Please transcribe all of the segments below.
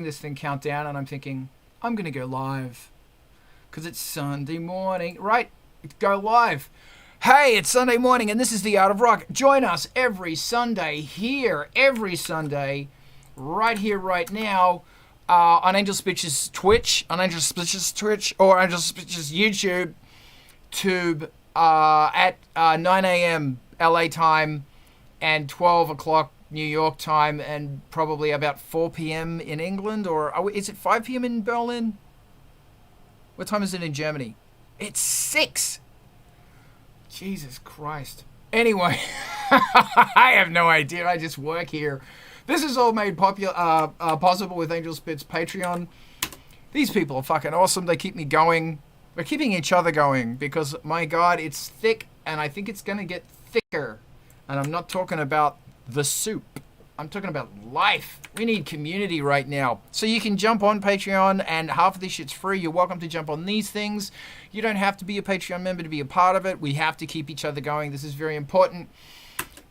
this thing count down, and I'm thinking, I'm going to go live. Because it's Sunday morning. Right? Go live. Hey, it's Sunday morning, and this is The Art of Rock. Join us every Sunday here, every Sunday, right here, right now, on Angelspit's Twitch, or Angelspit's YouTube, at 9 a.m. LA time, and 12 o'clock New York time, and probably about 4 p.m. in England, or is it 5 p.m. in Berlin? What time is it in Germany? It's 6. Jesus Christ. Anyway, I have no idea. I just work here. This is all made possible with Angelspit's Patreon. These people are fucking awesome. They keep me going. We're keeping each other going because, my God, it's thick, and I think it's going to get thicker. And I'm not talking about the soup. I'm talking about life. We need community right now. So you can jump on Patreon, and half of this shit's free. You're welcome to jump on these things. You don't have to be a Patreon member to be a part of it. We have to keep each other going. This is very important.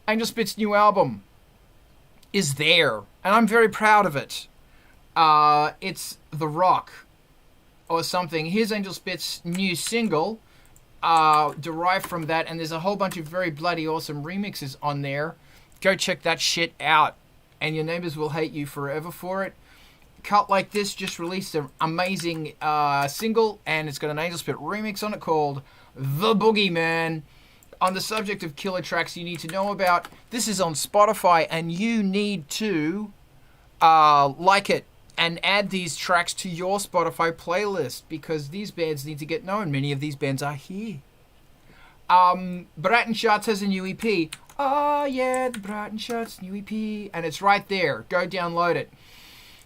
Angelspit's new album is there, and I'm very proud of it. It's The Rock or something. Here's Angelspit's new single, derived from that, and there's a whole bunch of very bloody awesome remixes on there. Go check that shit out, and your neighbors will hate you forever for it. Cut Like This just released an amazing single, and it's got an Angelspit remix on it called The Boogeyman. On the subject of killer tracks you need to know about, this is on Spotify, and you need to like it and add these tracks to your Spotify playlist, because these bands need to get known. Many of these bands are here. Bratenschatz's has a new EP. Oh yeah, the Bratenschatz's new EP. And it's right there. Go download it.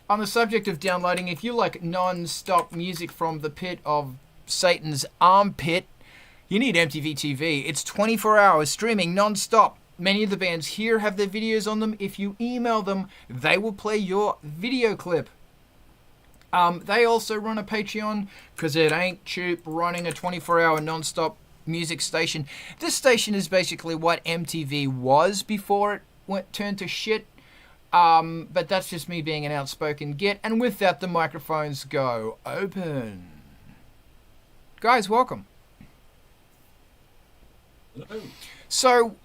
On the subject of downloading, if you like non-stop music from the pit of Satan's armpit, you need MTV TV. It's 24 hours streaming non-stop. Many of the bands here have their videos on them. If you email them, they will play your video clip. They also run a Patreon, because it ain't cheap running a 24-hour non-stop music station. This station is basically what MTV was before it turned to shit. But that's just me being an outspoken git. And with that, the microphones go open. Guys, welcome. Hello. So,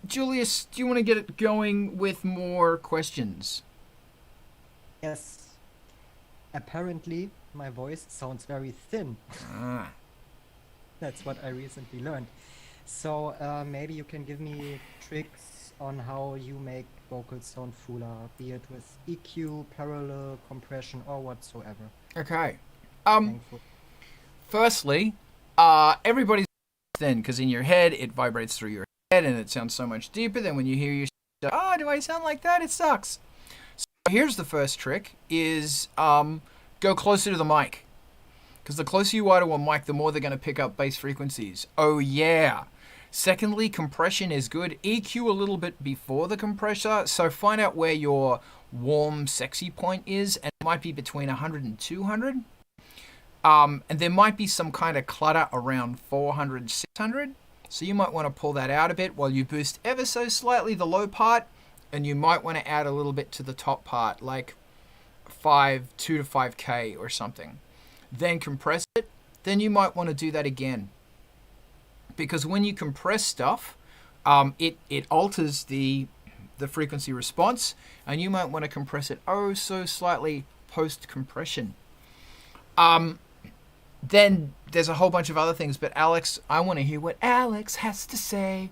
Julius, do you want to get it going with more questions? Yes. Apparently, my voice sounds very thin. Ah. That's what I recently learned. So maybe you can give me tricks on how you make vocals sound fuller, be it with EQ, parallel, compression, or whatsoever. Okay. Thankful. Firstly, everybody's thin, because in your head, it vibrates through your head, and it sounds so much deeper than when you hear your do I sound like that? It sucks. So here's the first trick, is go closer to the mic. Because the closer you are to a mic, the more they're going to pick up bass frequencies. Oh, yeah. Secondly, compression is good. EQ a little bit before the compressor. So find out where your warm, sexy point is. And it might be between 100 and 200. And there might be some kind of clutter around 400, 600. So you might want to pull that out a bit while you boost ever so slightly the low part. And you might want to add a little bit to the top part, like 2 to 5K or something. Then compress it, then you might want to do that again. Because when you compress stuff, it alters the frequency response, and you might want to compress it oh so slightly post-compression. Then there's a whole bunch of other things, but Alex, I want to hear what Alex has to say.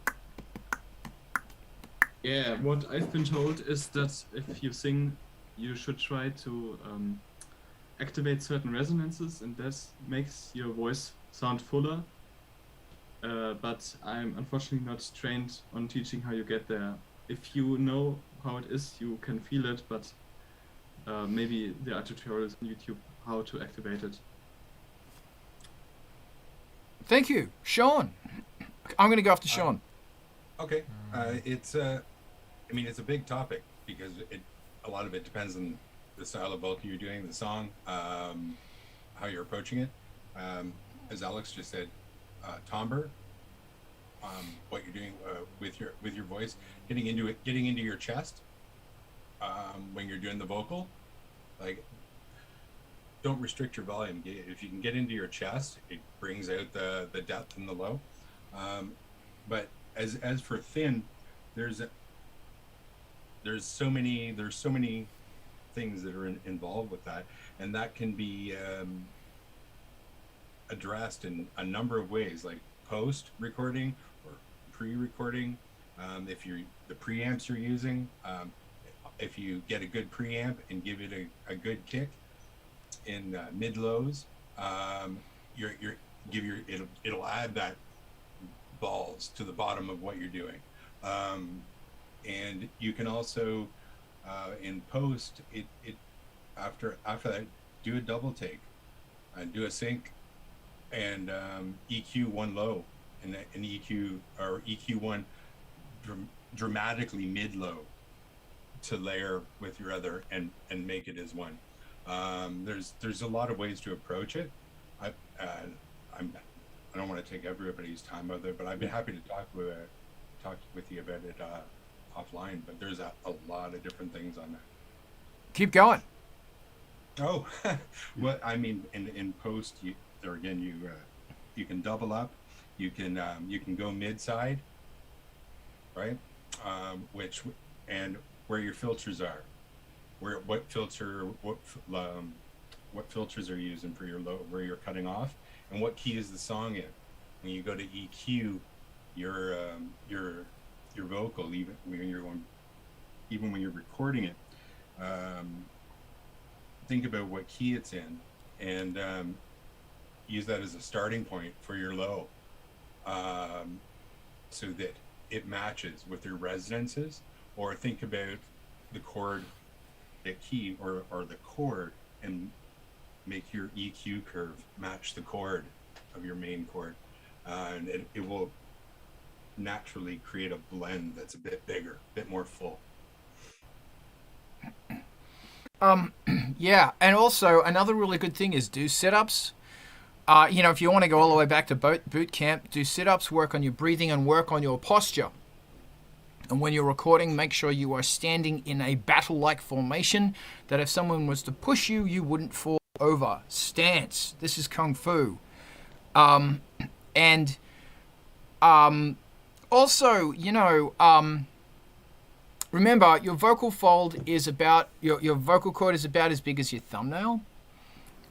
Yeah, what I've been told is that if you sing, you should try to activate certain resonances, and that makes your voice sound fuller. But I'm unfortunately not trained on teaching how you get there. If you know how it is, you can feel it, but maybe there are tutorials on YouTube how to activate it. Thank you. Sean. I'm going to go after Sean. Okay. It's it's a big topic, because a lot of it depends on the style of vocal you're doing, the song, how you're approaching it. As Alex just said, timbre, what you're doing with your voice, getting into your chest when you're doing the vocal, like don't restrict your volume. If you can get into your chest, it brings out the depth and the low. But as for thin, there's so many things that are involved with that, and that can be addressed in a number of ways, like post recording or pre-recording. If you're the preamps you're using, if you get a good preamp and give it a good kick in mid lows, it'll add that balls to the bottom of what you're doing. And you can also in post it after that, do a double take, do a sync, and EQ one low, and EQ or EQ one dramatically mid low to layer with your other and make it as one. There's a lot of ways to approach it. I don't want to take everybody's time with it, but I'd be happy to talk with you about it offline. But there's a lot of different things on that. Keep going. Oh, well, I mean, in post, you can double up, you can go mid side, right? And where your filters are, what filters are you using for your low, where you're cutting off, and what key is the song in. When you go to EQ your vocal, even when you're recording it, think about what key it's in, and use that as a starting point for your low, so that it matches with your resonances. Or think about the chord, the key, or the chord, and make your EQ curve match the chord of your main chord, and it will naturally create a blend that's a bit bigger, a bit more full. Yeah, and also another really good thing is do sit-ups. If you want to go all the way back to boot camp, do sit-ups, work on your breathing, and work on your posture. And when you're recording, make sure you are standing in a battle-like formation, that if someone was to push you, you wouldn't fall over. Stance. This is Kung Fu. Also, remember, your vocal fold is about, your vocal cord is about as big as your thumbnail.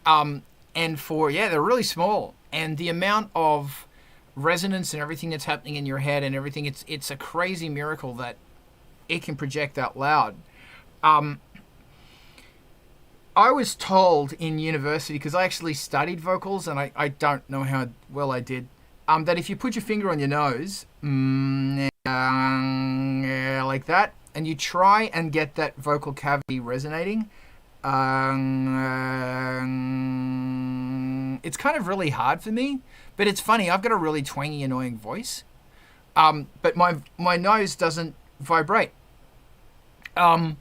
And they're really small. And the amount of resonance and everything that's happening in your head and everything, it's a crazy miracle that it can project out loud. I was told in university, because I actually studied vocals, and I don't know how well I did, that if you put your finger on your nose, like that, and you try and get that vocal cavity resonating, it's kind of really hard for me. But it's funny, I've got a really twangy, annoying voice, but my nose doesn't vibrate. And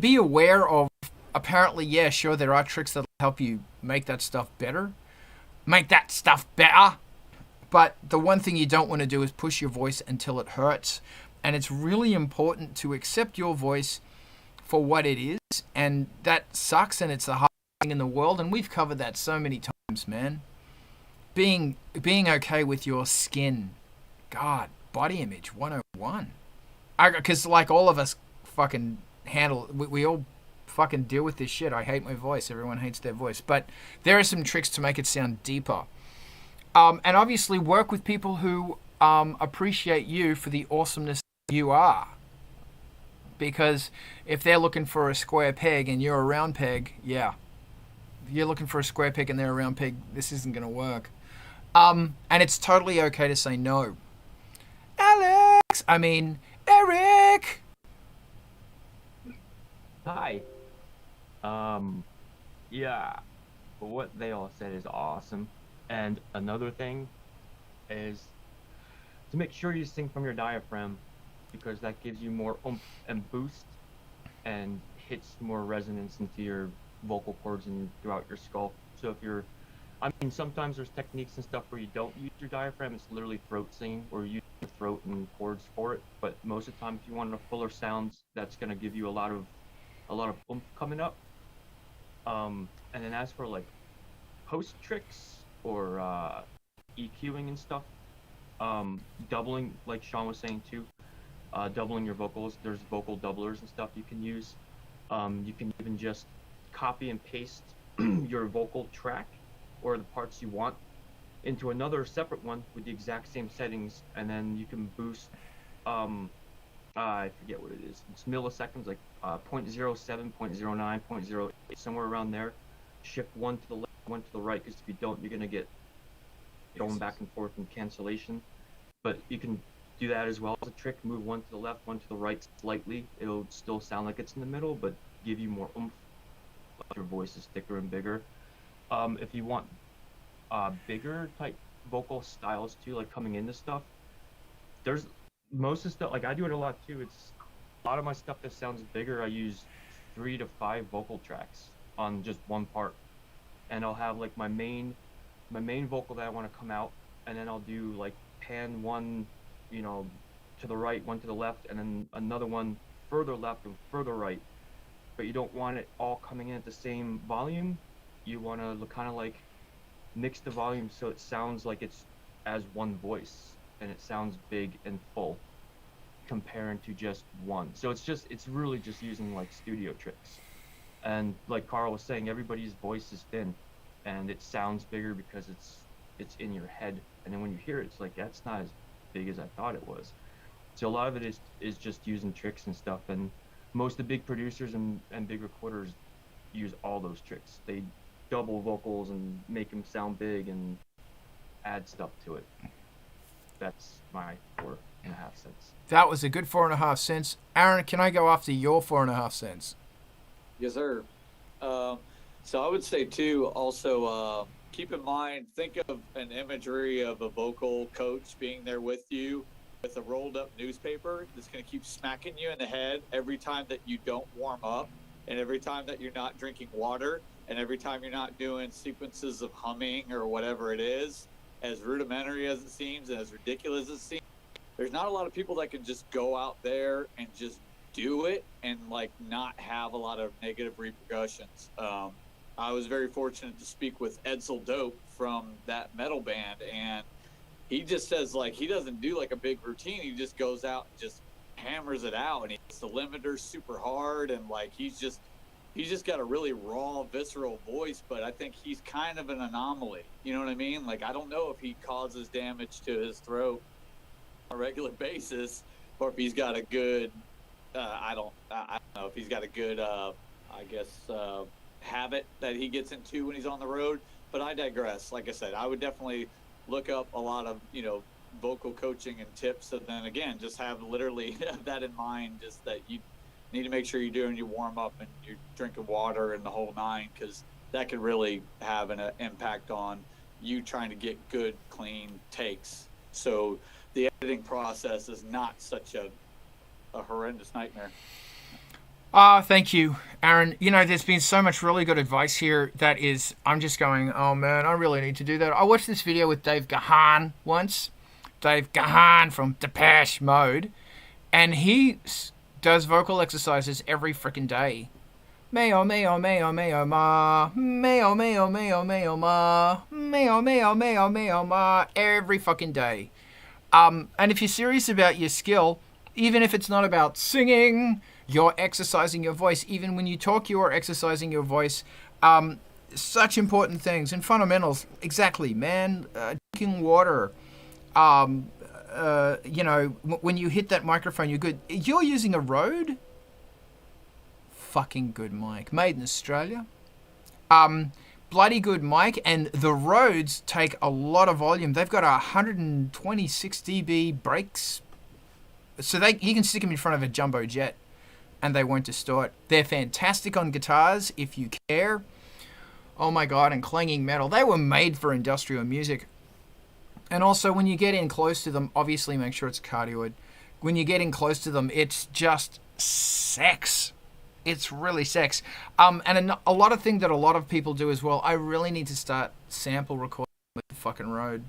be aware of, apparently, yeah, sure, there are tricks that help you make that stuff better. But the one thing you don't want to do is push your voice until it hurts. And it's really important to accept your voice for what it is. And that sucks, and it's the hardest thing in the world. And we've covered that so many times, man. Being okay with your skin. God, body image 101. Because like all of us fucking we all fucking deal with this shit. I hate my voice. Everyone hates their voice. But there are some tricks to make it sound deeper. And obviously work with people who appreciate you for the awesomeness you are. Because if they're looking for a square peg and you're a round peg, yeah. If you're looking for a square peg and they're a round peg, this isn't going to work. And it's totally okay to say no. Eric! Hi. Yeah, what they all said is awesome. And another thing is to make sure you sing from your diaphragm, because that gives you more oomph and boost and hits more resonance into your vocal cords and throughout your skull. So sometimes there's techniques and stuff where you don't use your diaphragm. It's literally throat singing, or you use your throat and chords for it. But most of the time, if you want a fuller sound, that's going to give you a lot of oomph coming up. And then as for like post tricks or EQing and stuff, doubling, like Sean was saying too, doubling your vocals. There's vocal doublers and stuff you can use. You can even just copy and paste your vocal track or the parts you want into another separate one with the exact same settings, and then you can boost. I forget what it is. It's milliseconds, like 0.07, 0.09, 0.08, somewhere around there. Shift one to the left, one to the right, because if you don't, you're gonna get going back and forth in cancellation. But you can do that as well as a trick. Move one to the left, one to the right slightly. It'll still sound like it's in the middle, but give you more oomph. Like your voice is thicker and bigger. If you want bigger type vocal styles too, like coming into stuff, there's most of the stuff, like I do it a lot too. It's a lot of my stuff that sounds bigger. I use 3 to 5 vocal tracks on just one part, and I'll have like my main vocal that I want to come out, and then I'll do like pan one, you know, to the right, one to the left, and then another one further left and further right. But you don't want it all coming in at the same volume. You want to kind of like mix the volume so it sounds like it's as one voice, and it sounds big and full comparing to just one. So it's really just using like studio tricks. And like Carl was saying, everybody's voice is thin and it sounds bigger because it's in your head, and then when you hear it, it's like, that's not as big as I thought it was. So a lot of it is just using tricks and stuff, and most of the big producers and big recorders use all those tricks. They double vocals and make them sound big and add stuff to it. That's my 4.5 cents. That was a good 4.5 cents. Aaron, can I go after your 4.5 cents? Yes, sir. So I would say too, also, keep in mind, think of an imagery of a vocal coach being there with you with a rolled up newspaper that's going to keep smacking you in the head every time that you don't warm up, and every time that you're not drinking water, and every time you're not doing sequences of humming or whatever it is. As rudimentary as it seems and as ridiculous as it seems, there's not a lot of people that can just go out there and just do it and like not have a lot of negative repercussions. I was very fortunate to speak with Edsel Dope from that metal band, and he just says like he doesn't do like a big routine. He just goes out and just hammers it out, and he hits the limiters super hard, and like he's just got a really raw, visceral voice. But I think he's kind of an anomaly. You know what I mean? Like I don't know if he causes damage to his throat on a regular basis, or if he's got a good I don't know if he's got a good habit that he gets into when he's on the road. But I digress. Like I said, I would definitely look up a lot of, vocal coaching and tips, and then again, just have literally that in mind, just that you need to make sure you're doing your warm up and you're drinking water and the whole 9, because that could really have an impact on you trying to get good, clean takes. So the editing process is not such a horrendous nightmare. Thank you, Aaron. There's been so much really good advice here that is, I'm just going, oh man, I really need to do that. I watched this video with Dave Gahan once. Dave Gahan from Depeche Mode. And he does vocal exercises every freaking day. Mayo, mayo, mayo, mayo, ma. Mayo, mayo, mayo, mayo, ma. Mayo, mayo, mayo, mayo, ma. Every fucking day. And if you're serious about your skill, even if it's not about singing, you're exercising your voice. Even when you talk, you are exercising your voice. Such important things and fundamentals. Exactly, man. Drinking water. When you hit that microphone, you're good. You're using a Rode? Fucking good mic. Made in Australia. Bloody good mic. And the Rodes take a lot of volume. They've got 126 dB breaks. So you can stick them in front of a jumbo jet and they won't distort. They're fantastic on guitars if you care. Oh my god, and clanging metal. They were made for industrial music. And also, when you get in close to them, obviously make sure it's cardioid. When you get in close to them, it's just sex. It's really sex. And a lot of things that a lot of people do as well. I really need to start sample recording with the fucking Rode.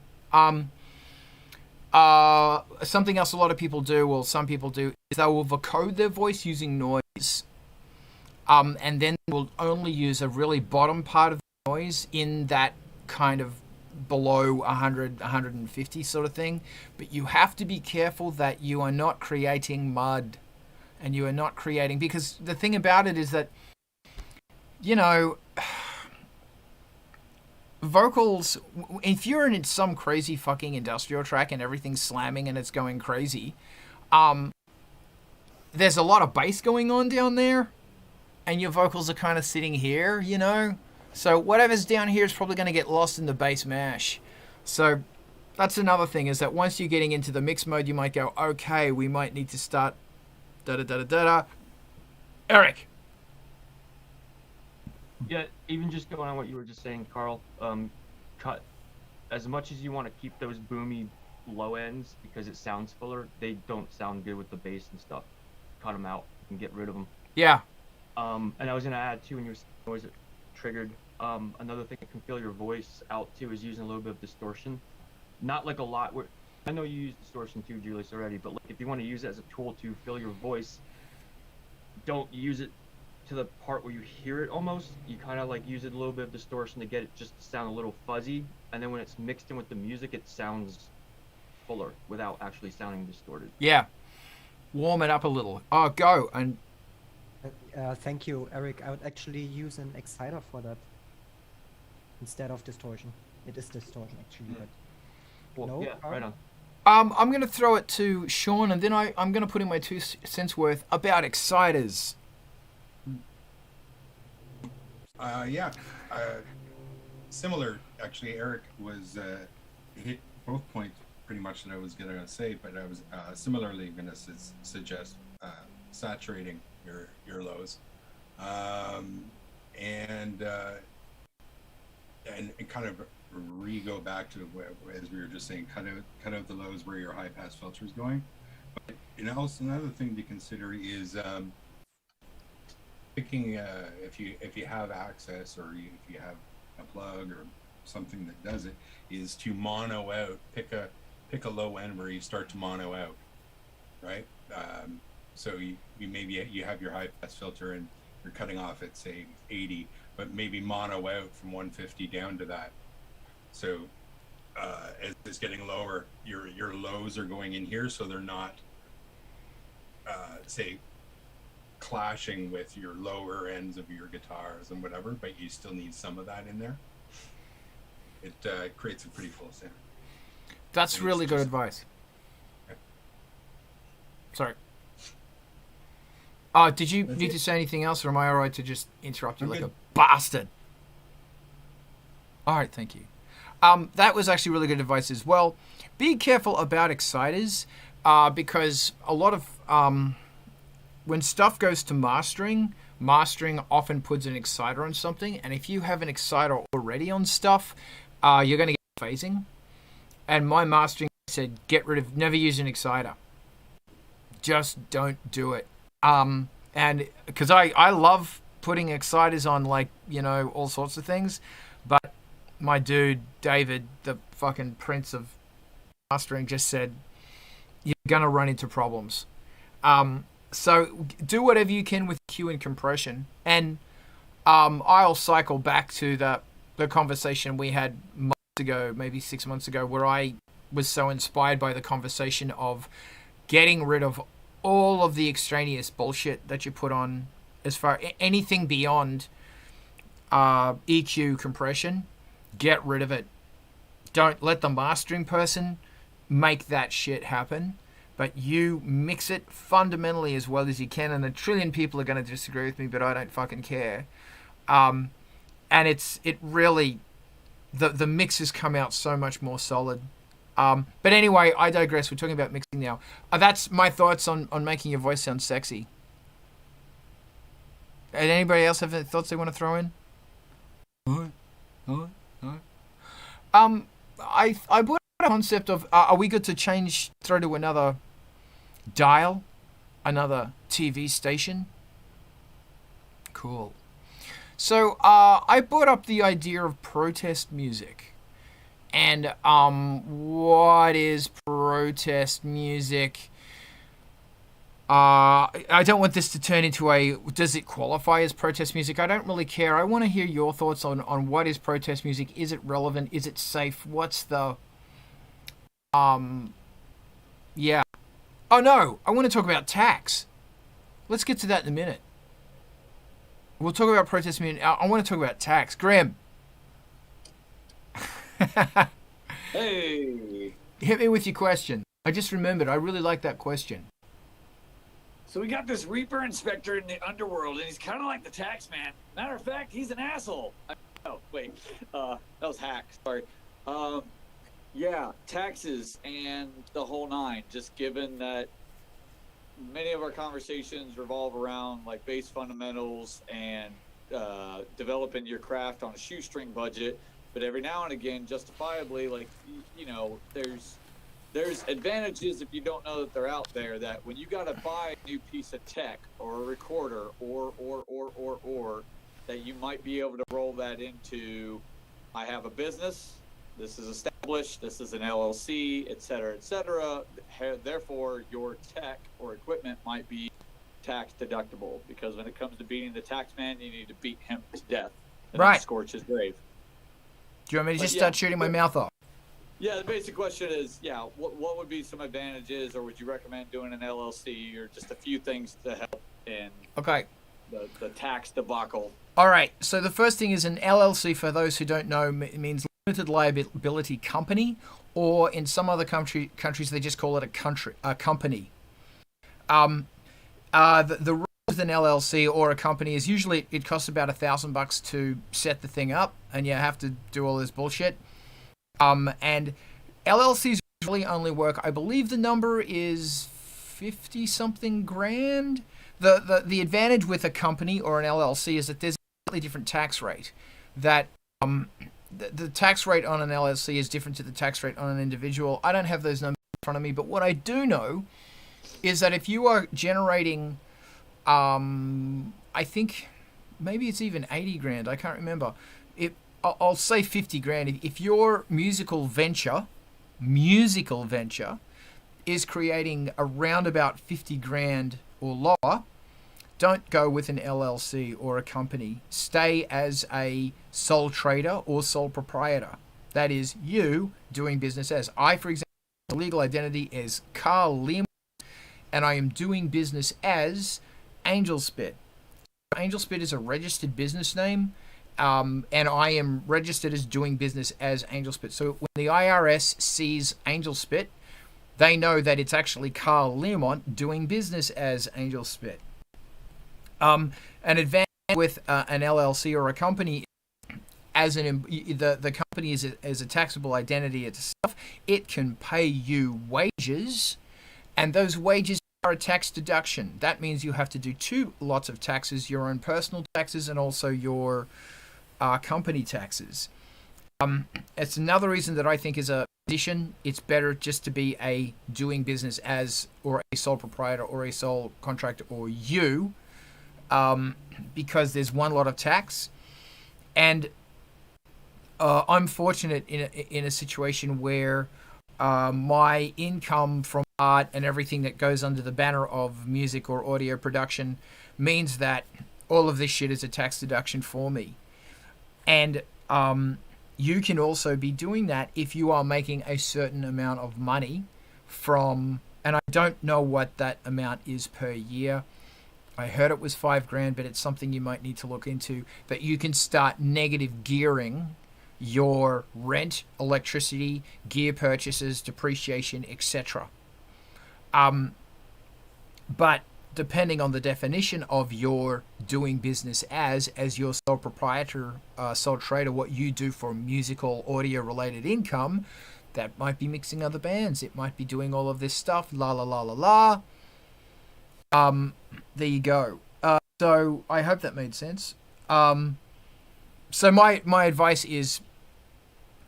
Something else a lot of people do, well, some people do, is they will vocode their voice using noise. and then we'll only use a really bottom part of the noise in that kind of below 100, 150 sort of thing. But you have to be careful that you are not creating mud, and you are not creating, because the thing about it is that, you know, vocals, if you're in some crazy fucking industrial track and everything's slamming and it's going crazy, there's a lot of bass going on down there, and your vocals are kind of sitting here, you know? So whatever's down here is probably going to get lost in the bass mash. So that's another thing, is that once you're getting into the mix mode, you might go, okay, we might need to start da-da-da-da-da. Eric. Yeah, even just going on what you were just saying, Carl, cut as much as you want to keep those boomy low ends because it sounds fuller. They don't sound good with the bass and stuff. Cut them out and get rid of them. Yeah. And I was gonna add too, when you were saying, was it triggered? Another thing that can fill your voice out too is using a little bit of distortion. Not like a lot. I know you use distortion too, Julius, already, but like if you want to use it as a tool to fill your voice, don't use it to the part where you hear it almost. You kind of like use it a little bit of distortion to get it just to sound a little fuzzy, and then when it's mixed in with the music, it sounds fuller without actually sounding distorted. Yeah. Warm it up a little. Oh, go. And Thank you, Eric. I would actually use an exciter for that instead of distortion. It is distortion, actually. But Well, no, yeah, Carl? right on. I'm going to throw it to Sean, and then I'm going to put in my 2 cents worth about exciters. Yeah. Similar, actually. Eric was hit both points pretty much that I was going to say, but I was similarly going to suggest saturating your lows, and kind of go back to as we were just saying, cut out the lows where your high pass filter is going. But also another thing to consider is picking if you have access, or if you have a plug or something that does it, is to mono out. Pick a low end where you start to mono out, right? So you maybe you have your high pass filter and you're cutting off at say 80, but maybe mono out from 150 down to that. So as it's getting lower, your lows are going in here, so they're not say clashing with your lower ends of your guitars and whatever, but you still need some of that in there. It creates a pretty full sound. That's really good advice. Sorry. Did you need to say anything else, or am I alright to just interrupt you like a bastard? Alright, thank you. That was actually really good advice as well. Be careful about exciters, because a lot of when stuff goes to mastering often puts an exciter on something, and if you have an exciter already on stuff, you're going to get phasing. And my mastering said, never use an exciter. Just don't do it. And because I love putting exciters on, like, all sorts of things, but my dude, David, the fucking prince of mastering, just said, you're going to run into problems. So do whatever you can with Q and compression. And I'll cycle back to the conversation we had months ago, maybe 6 months ago, where I was so inspired by the conversation of getting rid of all of the extraneous bullshit that you put on, as far anything beyond EQ compression. Get rid of it. Don't let the mastering person make that shit happen, but you mix it fundamentally as well as you can. And a trillion people are going to disagree with me, but I don't fucking care. And it really, the mixes come out so much more solid. But anyway, I digress. We're talking about mixing now. That's my thoughts on making your voice sound sexy. And anybody else have any thoughts they want to throw in? I brought a concept of, are we good to throw to another dial, another TV station? Cool. So I brought up the idea of protest music. And what is protest music? I don't want this to turn into a, does it qualify as protest music? I don't really care. I want to hear your thoughts on what is protest music. Is it relevant? Is it safe? What's the... Yeah. Oh, no. I want to talk about tax. Let's get to that in a minute. We'll talk about protest music. I want to talk about tax. Graham. Hey. Hit me with your question. I just remembered. I really like that question. So we got this Reaper inspector in the underworld, and he's kind of like the tax man. Matter of fact, he's an asshole. Oh, wait. That was hack. Sorry. Yeah, taxes and the whole nine. Just given that many of our conversations revolve around like base fundamentals and developing your craft on a shoestring budget. But every now and again, justifiably, like, you know, there's advantages if you don't know that they're out there, that when you got to buy a new piece of tech or a recorder or that you might be able to roll that into, I have a business, this is established, this is an LLC, et cetera, therefore your tech or equipment might be tax deductible, because when it comes to beating the tax man, you need to beat him to death and Right. then scorch his grave. Do you want me to just start shooting my mouth off? Yeah, the basic question is, what would be some advantages, or would you recommend doing an LLC, or just a few things to help in Okay. the tax debacle? All right. So the first thing is an LLC, for those who don't know, means limited liability company, or in some other countries they just call it a company. The rule with an LLC or a company is usually it costs about $1,000 to set the thing up, and you have to do all this bullshit. And LLCs really only work, I believe the number is 50 something grand. The advantage with a company or an LLC is that there's a slightly different tax rate. That the tax rate on an LLC is different to the tax rate on an individual. I don't have those numbers in front of me, but what I do know is that if you are generating, I think maybe it's even 80 grand, I can't remember. I'll say 50 grand. If your musical venture is creating around about 50 grand or lower, don't go with an LLC or a company. Stay as a sole trader or sole proprietor. That is you doing business as. I, for example, the legal identity is Carl Lim, and I am doing business as Angelspit. Angelspit is a registered business name. And I am registered as doing business as Angelspit. So when the IRS sees Angelspit, they know that it's actually Carl Learmont doing business as Angelspit. An advantage with an LLC or a company, as the company is a taxable identity itself, it can pay you wages, and those wages are a tax deduction. That means you have to do two lots of taxes: your own personal taxes and also your company taxes. It's another reason that I think as a position, it's better just to be a doing business as, or a sole proprietor, or a sole contractor, or you, because there's one lot of tax. And I'm fortunate in a situation where my income from art and everything that goes under the banner of music or audio production means that all of this shit is a tax deduction for me. And you can also be doing that if you are making a certain amount of money from, and I don't know what that amount is per year. I heard it was $5,000, but it's something you might need to look into, that you can start negative gearing your rent, electricity, gear purchases, depreciation, etc. But depending on the definition of your doing business as your sole proprietor, sole trader, what you do for musical, audio related income, that might be mixing other bands. It might be doing all of this stuff. La la la la la. There you go. So I hope that made sense. So my advice is,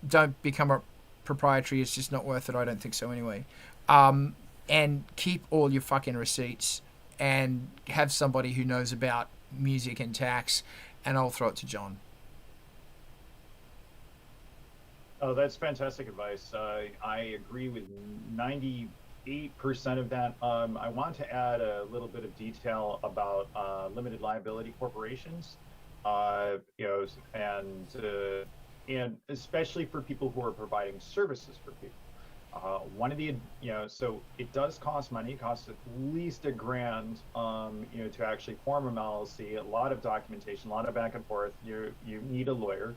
don't become a proprietary. It's just not worth it. I don't think so anyway. And keep all your fucking receipts, and have somebody who knows about music and tax, and I'll throw it to John. Oh, that's fantastic advice. I agree with 90 8% of that. I want to add a little bit of detail about limited liability corporations, and especially for people who are providing services for people. One of the, so it does cost money. It costs at least $1,000, to actually form an LLC. A lot of documentation, a lot of back and forth. You need a lawyer.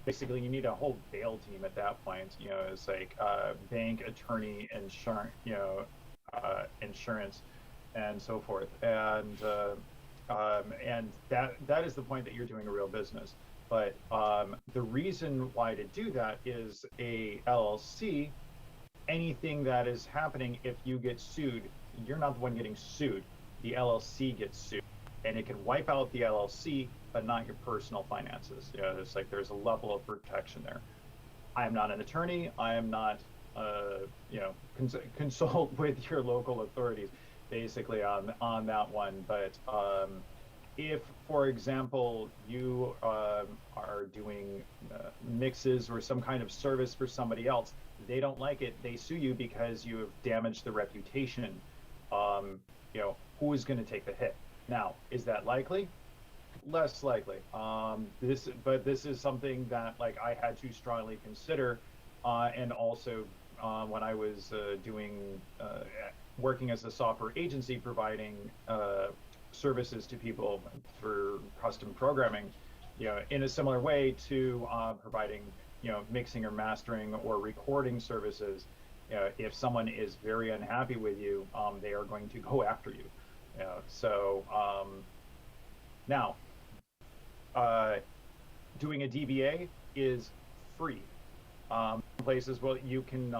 Basically, you need a whole bail team at that point. It's like bank, attorney, insurance, and so forth. And that is the point that you're doing a real business. But the reason why to do that is a LLC. Anything that is happening, if you get sued, you're not the one getting sued. The LLC gets sued, and it can wipe out the LLC, but not your personal finances. It's like there's a level of protection there. I am not an attorney. I am not, consult with your local authorities, basically on that one. But if, for example, you are doing mixes or some kind of service for somebody else, they don't like it, they sue you because you have damaged the reputation. Who is going to take the hit? Now, is that likely? Less likely. But this is something that I had to strongly consider, and also when I was working as a software agency providing services to people for custom programming, in a similar way to providing, mixing or mastering or recording services. If someone is very unhappy with you, they are going to go after you. Now, doing a DBA is free. Places, well, you can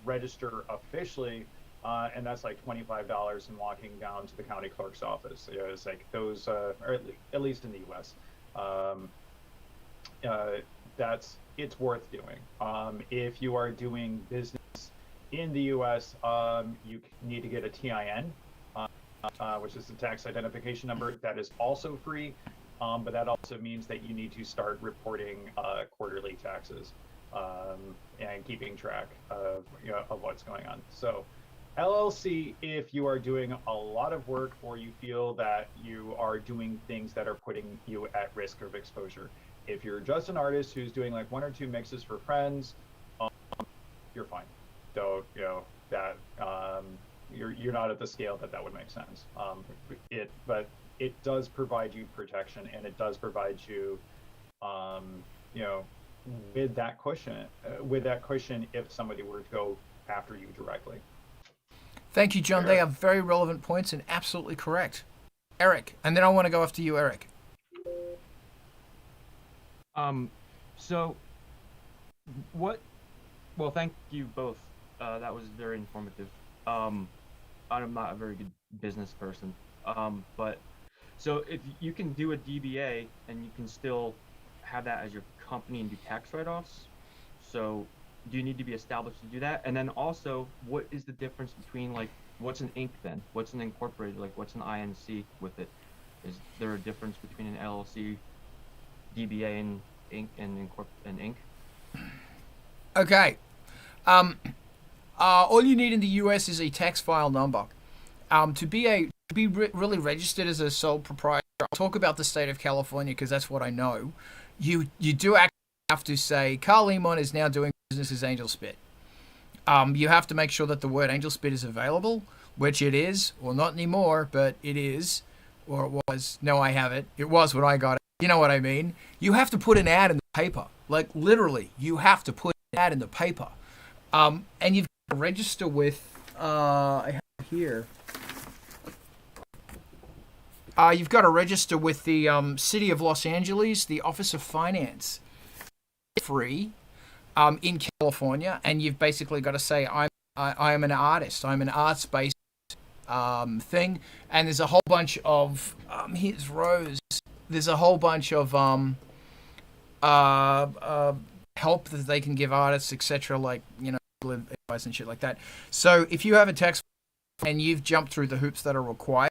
register officially. And that's like $25 and walking down to the county clerk's office. It's like those, or at least in the U.S. It's worth doing. If you are doing business in the U.S., you need to get a TIN, which is the tax identification number. That is also free, but that also means that you need to start reporting quarterly taxes and keeping track of what's going on. So, LLC, if you are doing a lot of work or you feel that you are doing things that are putting you at risk of exposure. If you're just an artist who's doing like 1 or 2 mixes for friends, you're fine. So, you're not at the scale that would make sense. But it does provide you protection, and it does provide you, with that cushion if somebody were to go after you directly. Thank you, John. They are very relevant points and absolutely correct. Eric, and then I want to go after you, Eric. So, well, thank you both. That was very informative. I'm not a very good business person. But so if you can do a DBA and you can still have that as your company and do tax write-offs, so do you need to be established to do that? And then also, what is the difference between what's an Inc. then? What's an incorporated? What's an INC with it? Is there a difference between an LLC, DBA, and Inc. and Inc.? Okay. All you need in the US is a tax file number. To be really registered as a sole proprietor, I'll talk about the state of California because that's what I know. You do actually have to say, Carl Lemon is now doing business as Angelspit. You have to make sure that the word Angelspit is available, which it is. Well, not anymore, but it is. Or it was. No, I have it. It was when I got it. You know what I mean? You have to put an ad in the paper. Like, literally, you have to put an ad in the paper. And you've got to register with, I have here. You've got to register with the City of Los Angeles, the Office of Finance. Free in California, and you've basically got to say I am an artist. I'm an arts-based thing, and there's a whole bunch of here's Rose. There's a whole bunch of help that they can give artists, etc. Like advice and shit like that. So if you have a tax and you've jumped through the hoops that are required,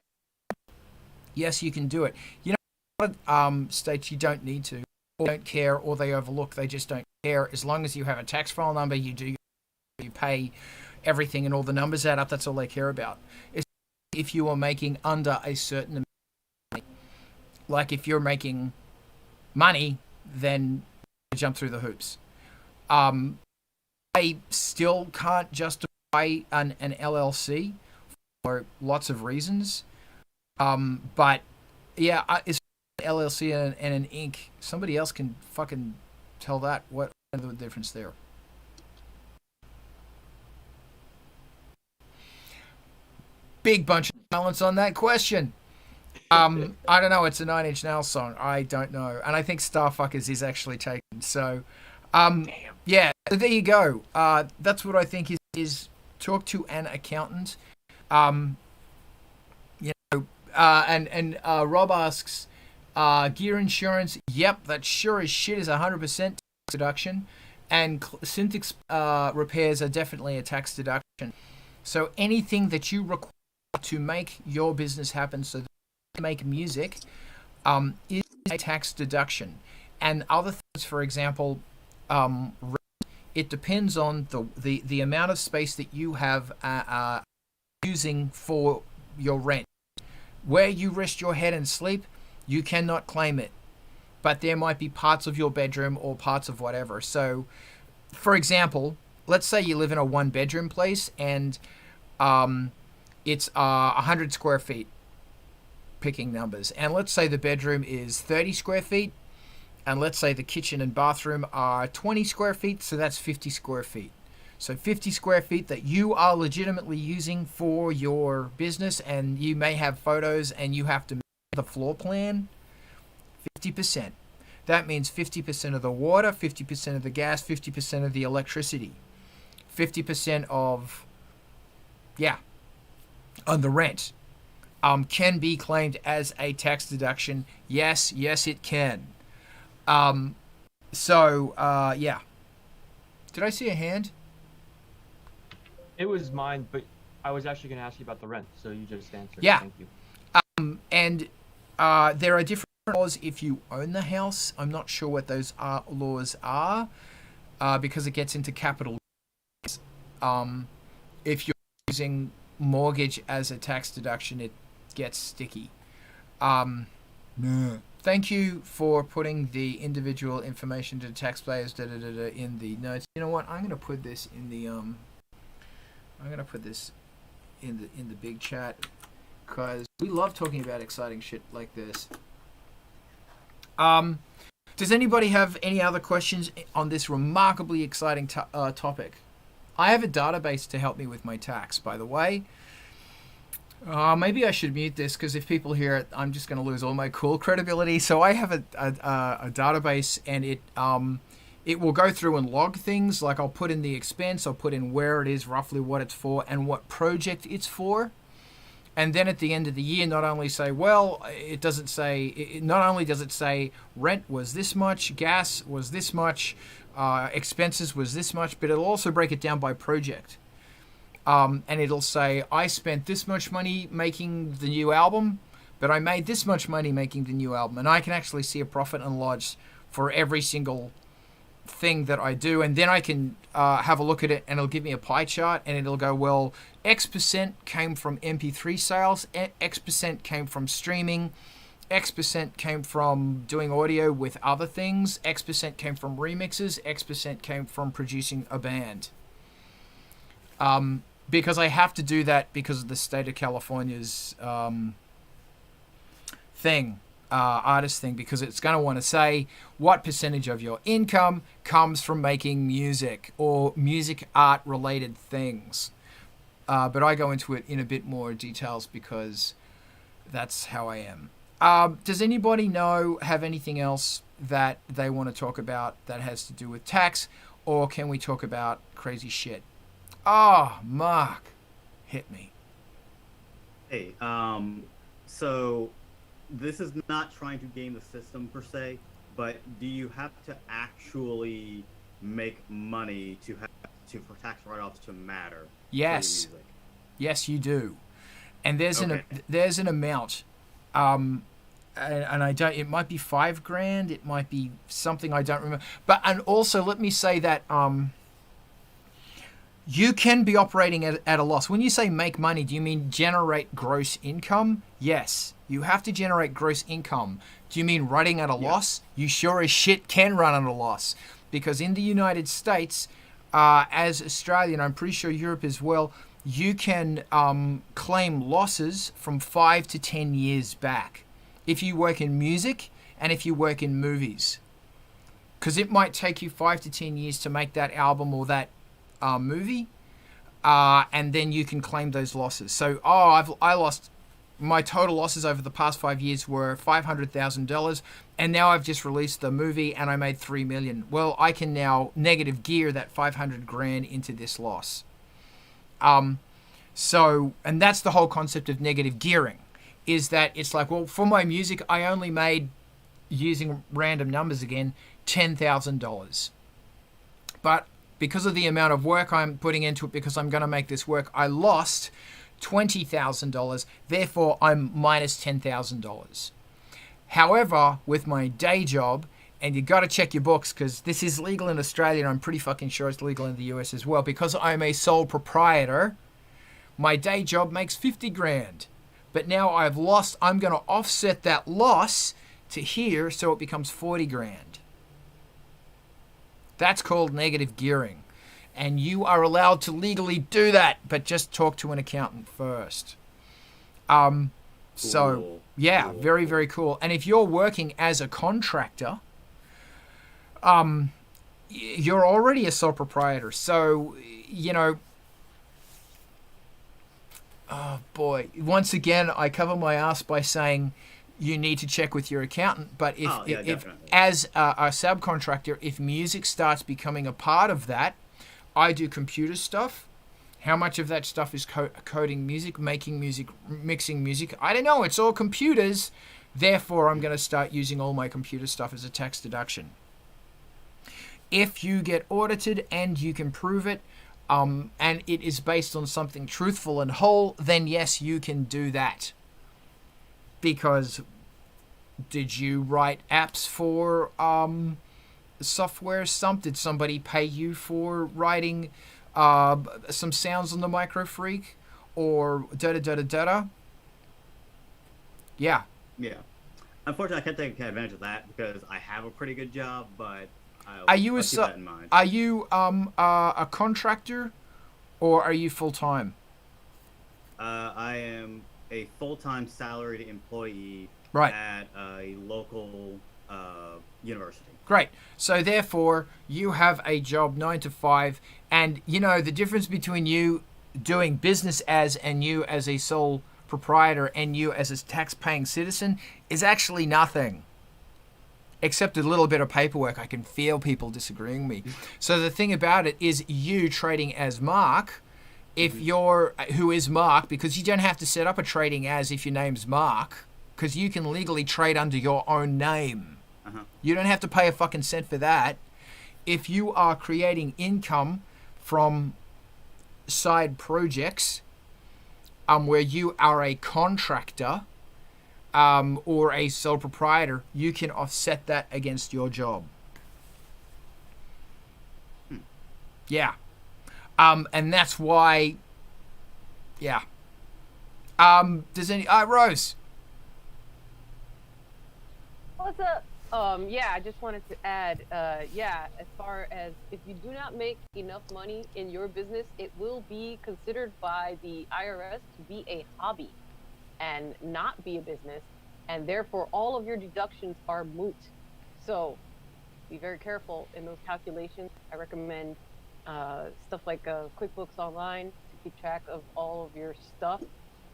yes, you can do it. A lot of states you don't need to. Or don't care, or they overlook. They just don't care. As long as you have a tax file number, you pay everything and all the numbers add up, that's all they care about. If you are making under a certain amount of money, like if you're making money, then you jump through the hoops. I still can't justify an LLC for lots of reasons. But yeah, it's LLC and an Inc. Somebody else can fucking tell that. What the difference there? Big bunch of silence on that question. I don't know. It's a 9 Inch Nails song. I don't know. And I think Starfuckers is actually taken. So, yeah, so there you go. That's what I think is talk to an accountant. And Rob asks, gear insurance. Yep, that sure as shit is 100% tax deduction. And Synthics repairs are definitely a tax deduction. So anything that you require to make your business happen, so that you make music, is a tax deduction. And other things, for example, it depends on the amount of space that you have using for your rent. Where you rest your head and sleep, you cannot claim it. But there might be parts of your bedroom or parts of whatever. So, for example, let's say you live in a 1-bedroom place and it's 100 square feet, picking numbers. And let's say the bedroom is 30 square feet. And let's say the kitchen and bathroom are 20 square feet. So that's 50 square feet. So 50 square feet that you are legitimately using for your business, and you may have photos and you have to make the floor plan. 50%. That means 50% of the water, 50% of the gas, 50% of the electricity, 50% of, on the rent, can be claimed as a tax deduction. Yes, it can. Yeah. Did I see a hand? It was mine, but I was actually going to ask you about the rent, so you just answered. Yeah. Thank you. And there are different laws if you own the house. I'm not sure what those laws are, because it gets into capital. If you're using mortgage as a tax deduction, it gets sticky. Thank you for putting the individual information to taxpayers in the notes. You know what? I'm going to put this in the in the big chat, because we love talking about exciting shit like this. Does anybody have any other questions on this remarkably exciting topic? I have a database to help me with my tax, by the way. Maybe I should mute this, because if people hear it, I'm just going to lose all my cool credibility. So I have a database, and it will go through and log things. Like, I'll put in the expense, I'll put in where it is, roughly what it's for, and what project it's for. And then at the end of the year, not only say, not only does it say rent was this much, gas was this much, expenses was this much, but it'll also break it down by project. And it'll say, I spent this much money making the new album, but I made this much money making the new album. And I can actually see a profit and loss for every single thing that I do. And then I can have a look at it, and it'll give me a pie chart, and it'll go, well, X% came from MP3 sales, X% came from streaming, X% came from doing audio with other things, X% came from remixes, X% came from producing a band. Because I have to do that because of the state of California's artist thing, because it's going to want to say what percentage of your income comes from making music or music art related things. But I go into it in a bit more details because that's how I am. Does anybody have anything else that they want to talk about that has to do with tax, or can we talk about crazy shit? Oh, Mark, hit me. Hey, so this is not trying to game the system per se, but do you have to actually make money for tax write-offs to matter? Yes. Yes, you do. And there's an amount. And I don't. It might be $5,000. It might be something I don't remember. And also, let me say that You can be operating at a loss. When you say make money, do you mean generate gross income? Yes. You have to generate gross income. Do you mean running at a loss? You sure as shit can run at a loss. Because in the United States, as Australian, I'm pretty sure Europe as well, you can claim losses from 5 to 10 years back if you work in music and if you work in movies. Because it might take you 5 to 10 years to make that album or that movie, and then you can claim those losses. So, I lost, my total losses over the past 5 years were $500,000, and now I've just released the movie and I made $3 million. Well, I can now negative gear that 500 grand into this loss. So, and that's the whole concept of negative gearing, is that it's like, well, for my music, I only made, using random numbers again, $10,000. But because of the amount of work I'm putting into it, because I'm going to make this work, I lost $20,000. Therefore, I'm minus $10,000. However, with my day job, and you got to check your books because this is legal in Australia, and I'm pretty fucking sure it's legal in the US as well. Because I'm a sole proprietor, my day job makes 50 grand. But now I've lost, I'm going to offset that loss to here, so it becomes 40 grand. That's called negative gearing. And you are allowed to legally do that, but just talk to an accountant first. So, yeah, very, very cool. And if you're working as a contractor, you're already a sole proprietor. So, you know, oh boy, once again, I cover my ass by saying you need to check with your accountant. But if as a subcontractor, if music starts becoming a part of that, I do computer stuff. How much of that stuff is coding music, making music, mixing music? I don't know. It's all computers. Therefore, I'm going to start using all my computer stuff as a tax deduction. If you get audited and you can prove it, and it is based on something truthful and whole, then yes, you can do that. Because did you write apps for software stump? Did somebody pay you for writing some sounds on the Micro Freak or da-da-da-da-da? Yeah. Yeah. Unfortunately, I can't take advantage of that because I have a pretty good job, but Are you I'll keep that in mind. Are you a contractor or are you full-time? I am a full-time salaried employee at a local university. Great. So therefore, you have a job 9 to 5, and you know the difference between you doing business as and you as a sole proprietor and you as a tax-paying citizen is actually nothing. Except a little bit of paperwork. I can feel people disagreeing with me. So the thing about it is you trading as Mark, if you're, who is Mark, because you don't have to set up a trading as if your name's Mark, because you can legally trade under your own name. You don't have to pay a fucking cent for that. If you are creating income from side projects where you are a contractor or a sole proprietor, you can offset that against your job. Yeah. And that's why, yeah. Does any, Rose? What's up? Yeah, I just wanted to add, as far as if you do not make enough money in your business, it will be considered by the IRS to be a hobby and not be a business, and therefore all of your deductions are moot. So be very careful in those calculations. I recommend stuff like QuickBooks Online to keep track of all of your stuff.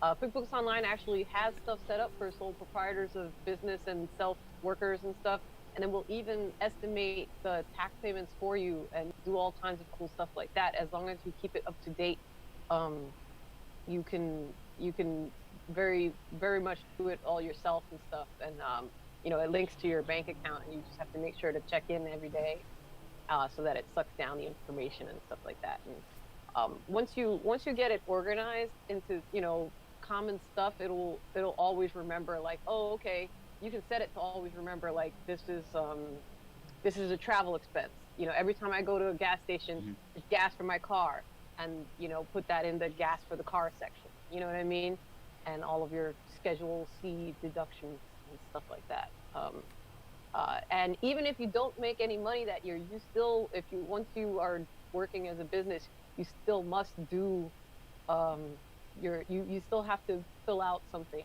QuickBooks Online actually has stuff set up for sole proprietors of business and self-workers and stuff, and then we'll even estimate the tax payments for you and do all kinds of cool stuff like that. As long as you keep it up to date, you can very, very much do it all yourself and stuff. And you know, it links to your bank account, and you just have to make sure to check in every day so that it sucks down the information and stuff like that. And once you get it organized into, you know, common stuff, it'll always remember, like, oh, okay, you can set it to always remember, like, this is a travel expense. You know, every time I go to a gas station, it's gas for my car. and put that in the gas for the car section. You know what I mean? And all of your Schedule C deductions and stuff like that. And even if you don't make any money that year, you still, once you are working as a business, you still must do you still have to fill out something.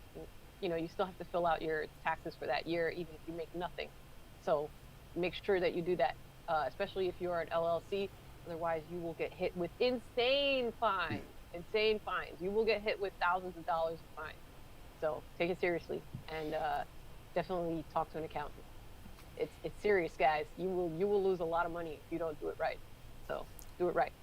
You still have to fill out your taxes for that year, even if you make nothing. So make sure that you do that, especially if you are an LLC. Otherwise, you will get hit with insane fines. Insane fines. You will get hit with thousands of dollars of fines. So take it seriously, and definitely talk to an accountant. It's serious, guys. You will lose a lot of money if you don't do it right. So do it right.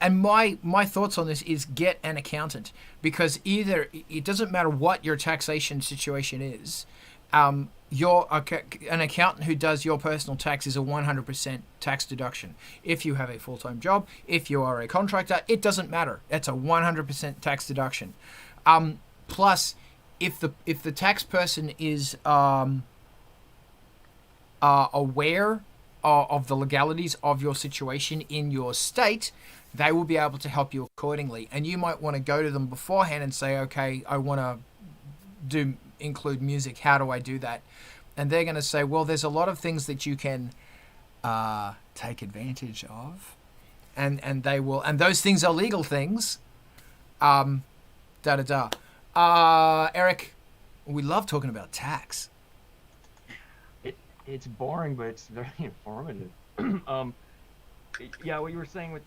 And my thoughts on this is get an accountant, because either it doesn't matter what your taxation situation is. An accountant who does your personal tax is a 100% tax deduction. If you have a full-time job, if you are a contractor, it doesn't matter. That's a 100% tax deduction. Plus, if the tax person is aware of the legalities of your situation in your state, they will be able to help you accordingly. And you might want to go to them beforehand and say, okay, I want to include music. How do I do that? And they're going to say, well, there's a lot of things that you can take advantage of. And they will, and those things are legal things. Eric, we love talking about tax. It's boring, but it's very informative. Yeah, what you were saying with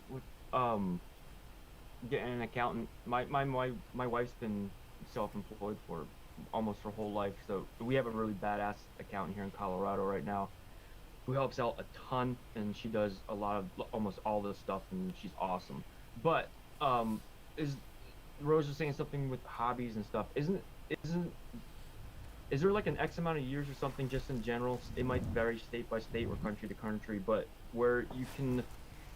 getting an accountant. My wife's been self-employed for almost her whole life, so we have a really badass accountant here in Colorado right now, who helps out a ton, and she does almost all this stuff, and she's awesome. But Rose was saying something with hobbies and stuff. Is there like an X amount of years or something just in general? It might vary state by state or country to country, but where you can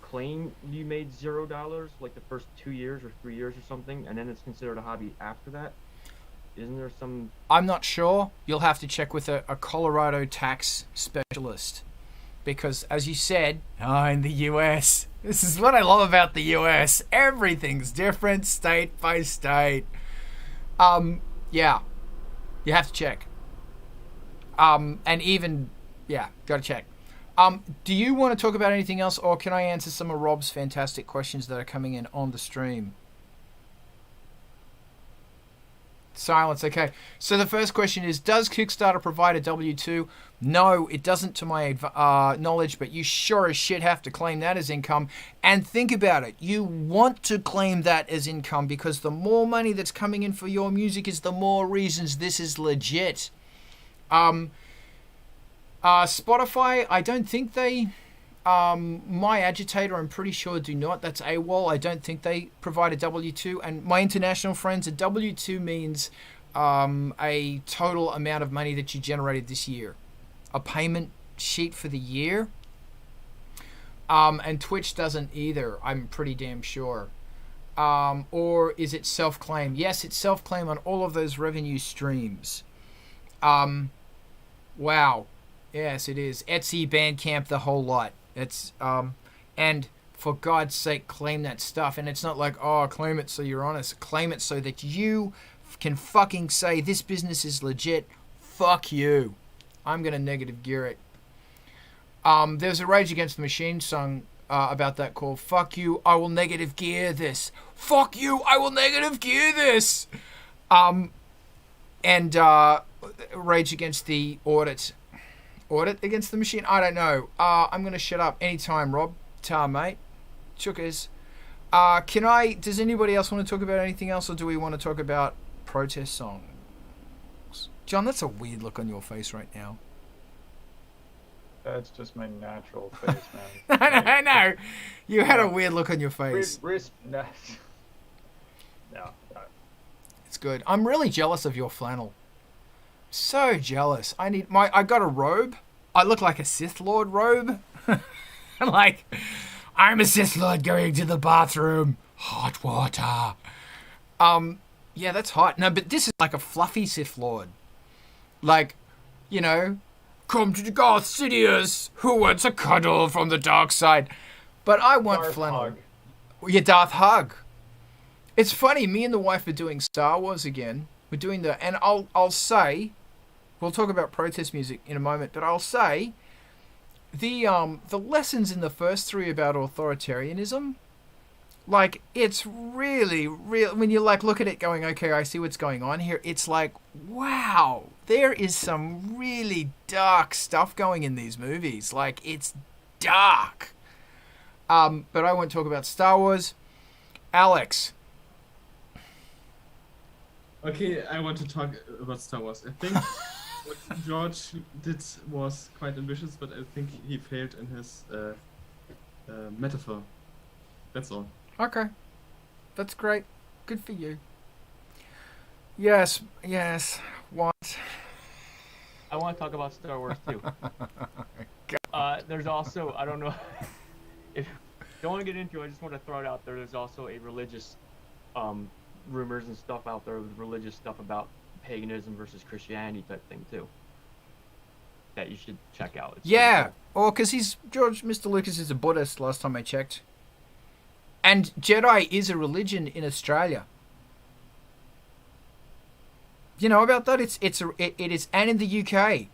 claim you made $0 like the first 2 years or 3 years or something, and then it's considered a hobby after that? Isn't there some... I'm not sure. You'll have to check with a Colorado tax specialist. Because, as you said, in the US, this is what I love about the US. Everything's different state by state. Yeah. You have to check. And even, gotta check. Do you want to talk about anything else, or can I answer some of Rob's fantastic questions that are coming in on the stream? Silence, okay. So the first question is, does Kickstarter provide a W-2? No, it doesn't to my knowledge, but you sure as shit have to claim that as income. And think about it. You want to claim that as income, because the more money that's coming in for your music is the more reasons this is legit. Spotify, I don't think they... My Agitator, I'm pretty sure, do not. That's AWOL. I don't think they provide a W-2. And my international friends, a W-2 means a total amount of money that you generated this year. A payment sheet for the year. And Twitch doesn't either, I'm pretty damn sure. Or is it self-claim? Yes, it's self-claim on all of those revenue streams. Wow. Yes, it is. Etsy, Bandcamp, the whole lot. It's and for God's sake, claim that stuff. And it's not like, claim it so you're honest. Claim it so that you can fucking say this business is legit. Fuck you. I'm gonna negative gear it. There's a Rage Against the Machine song about that called "Fuck You, I Will Negative Gear This." Fuck you, I will negative gear this. And Rage Against the Audit Against the Machine? I don't know. I'm going to shut up anytime, Rob. Mate. Chookers. Does anybody else want to talk about anything else, or do we want to talk about protest songs? John, that's a weird look on your face right now. That's just my natural face, man. I know. You had a weird look on your face. No. It's good. I'm really jealous of your flannel. So jealous. I got a robe. I look like a Sith Lord robe. Like, I'm a Sith Lord going to the bathroom. Hot water. Yeah, that's hot. No, but this is like a fluffy Sith Lord. Like, come to the Darth Sidious, who wants a cuddle from the dark side. But I want Darth flannel. hug. Your Darth Hug. It's funny. Me and the wife are doing Star Wars again. We're doing and I'll say, we'll talk about protest music in a moment, but I'll say, the lessons in the first three about authoritarianism, like, it's really real when you like look at it going, okay, I see what's going on here. It's like, wow, there is some really dark stuff going in these movies. Like, it's dark. But I won't talk about Star Wars. Alex. Okay, I want to talk about Star Wars. I think what George did was quite ambitious, but I think he failed in his metaphor. That's all. Okay. That's great. Good for you. Yes. What? I want to talk about Star Wars too. There's also, I don't know if don't want to get into it, I just want to throw it out there. There's also a religious rumors and stuff out there with religious stuff about paganism versus Christianity type thing too, that you should check out. It's Yeah. Or because Mr. Lucas is a Buddhist last time I checked. And Jedi is a religion in Australia. You know about that? It is, and in the UK.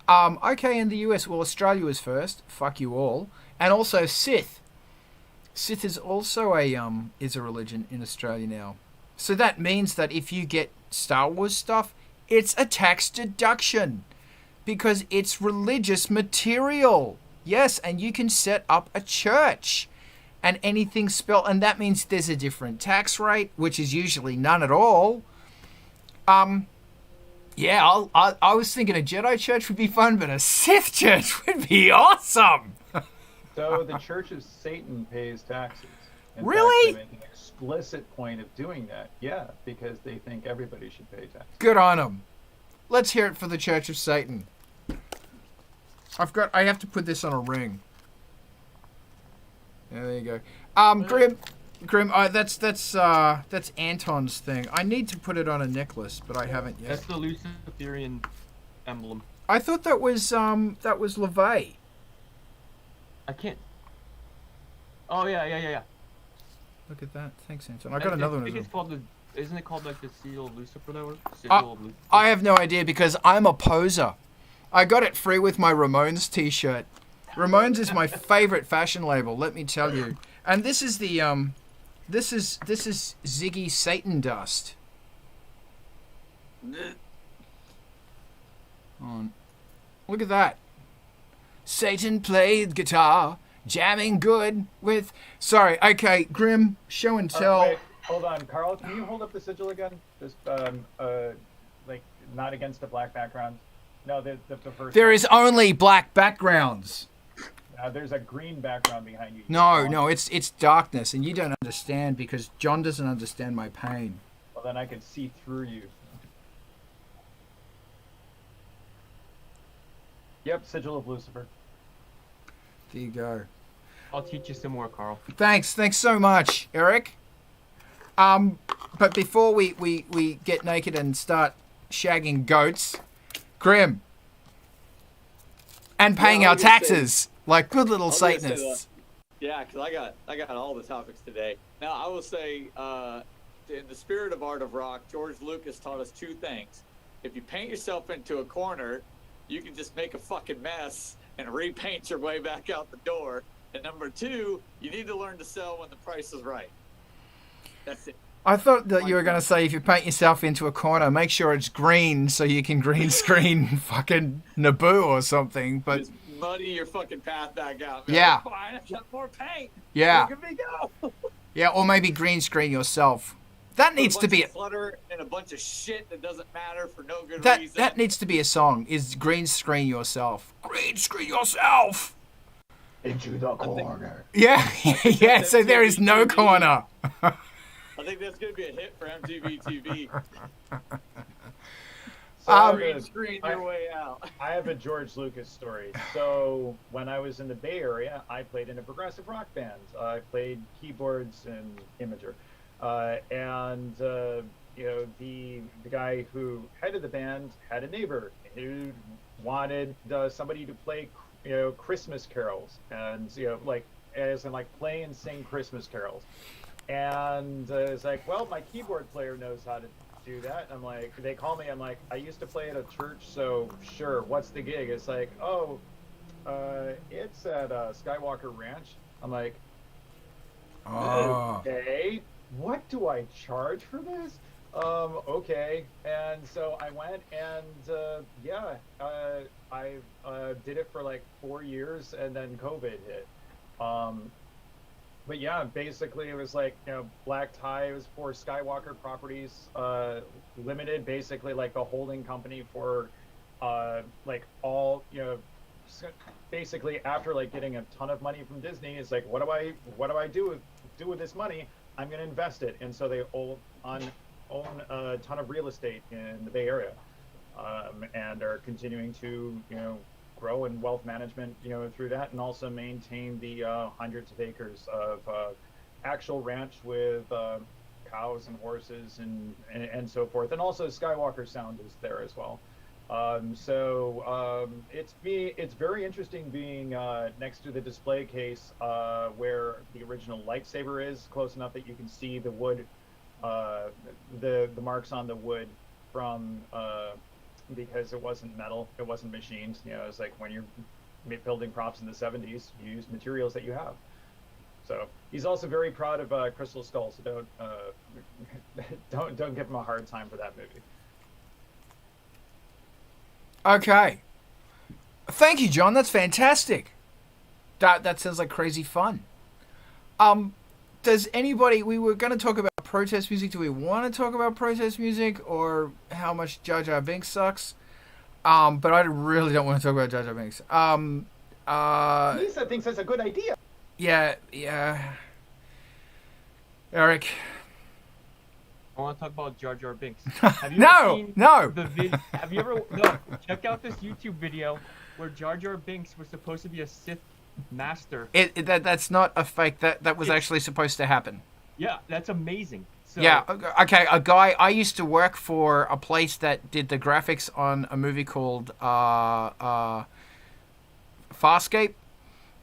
Okay, in the US, well, Australia was first. Fuck you all. And also Sith. Sith is also is a religion in Australia now. So that means that if you get Star Wars stuff, it's a tax deduction because it's religious material. Yes, and you can set up a church and anything spelled, and that means there's a different tax rate, which is usually none at all. Yeah, I was thinking a Jedi church would be fun, but a Sith church would be awesome. So the Church of Satan pays taxes. In Really? fact, they make an explicit point of doing that. Yeah, because they think everybody should pay taxes. Good on them. Let's hear it for the Church of Satan. I have to put this on a ring. Yeah, there you go. Grim, that's Anton's thing. I need to put it on a necklace, but I haven't yet. That's the Luciferian emblem. I thought that was LeVay. I can't. Oh yeah. Look at that. Thanks, Anton. I got another one. I think it's called isn't it called like the Seal of Lucifer though? I have no idea because I'm a poser. I got it free with my Ramones t-shirt. Ramones is my favorite fashion label, let me tell you. And this is the this is Ziggy Satan dust. Look at that. Satan played guitar, jamming good with. Sorry, okay, Grim, show and tell. Wait, hold on, Carl. Can you hold up the sigil again? Just like not against a black background. No, the first. There is only black backgrounds. There's a green background behind you. No, it's darkness, and you don't understand because John doesn't understand my pain. Well, then I can see through you. Yep, Sigil of Lucifer. There you go. I'll teach you some more, Carl. Thanks so much, Eric. But before we get naked and start shagging goats, Grim, and paying our taxes like good little Satanists. Yeah, because I got all the topics today. Now I will say, in the spirit of Art of Rock, George Lucas taught us two things. If you paint yourself into a corner, you can just make a fucking mess and repaint your way back out the door. And number two, you need to learn to sell when the price is right. That's it. I thought that you were going to say if you paint yourself into a corner, make sure it's green so you can green screen fucking Naboo or something. But just muddy your fucking path back out. Yeah. Like, fine, I've got more paint. Yeah. Look at me go. Yeah, or maybe green screen yourself. That needs to be clutter and a bunch of shit that doesn't matter for no good reason. That needs to be a song. Is green screen yourself? Green screen yourself. Into the corner. Yeah, yeah. So there is no corner. I think that's going to be a hit for MTV TV. Green screen your way out. I have a George Lucas story. So when I was in the Bay Area, I played in a progressive rock band. I played keyboards and imager. You know, the guy who headed the band had a neighbor who wanted somebody to play, you know, Christmas carols and, you know, like as in like play and sing Christmas carols. And it's like, well, my keyboard player knows how to do that. I'm like, they call me. I'm like, I used to play at a church, so sure. What's the gig? It's like, oh, it's at Skywalker Ranch. I'm like, okay, what do I charge for this? Okay. And so I went and I did it for like 4 years, and then COVID hit. But yeah, basically it was like, black tie. It was for Skywalker Properties Limited, basically like the holding company for like all, basically after like getting a ton of money from Disney, it's like, what do I do with this money? I'm going to invest it. And so they own a ton of real estate in the Bay Area, and are continuing to, grow in wealth management, through that, and also maintain the hundreds of acres of actual ranch with cows and horses and so forth. And also Skywalker Sound is there as well. It's very interesting being next to the display case where the original lightsaber is, close enough that you can see the wood, the marks on the wood from because it wasn't metal, it wasn't machined. It's like when you're building props in the 70s, you use materials that you have. So he's also very proud of Crystal Skull. So don't give him a hard time for that movie. Okay. Thank you, John. That's fantastic. That sounds like crazy fun. Does anybody... We were going to talk about protest music. Do we want to talk about protest music or how much Jar Jar Binks sucks? But I really don't want to talk about Jar Jar Binks. Lisa thinks that's a good idea. Yeah. Eric... I want to talk about Jar Jar Binks. Have you ever seen Have you ever... No, check out this YouTube video where Jar Jar Binks was supposed to be a Sith master. That's not a fake. That was actually supposed to happen. Yeah, that's amazing. So, yeah, okay, a guy... I used to work for a place that did the graphics on a movie called Farscape.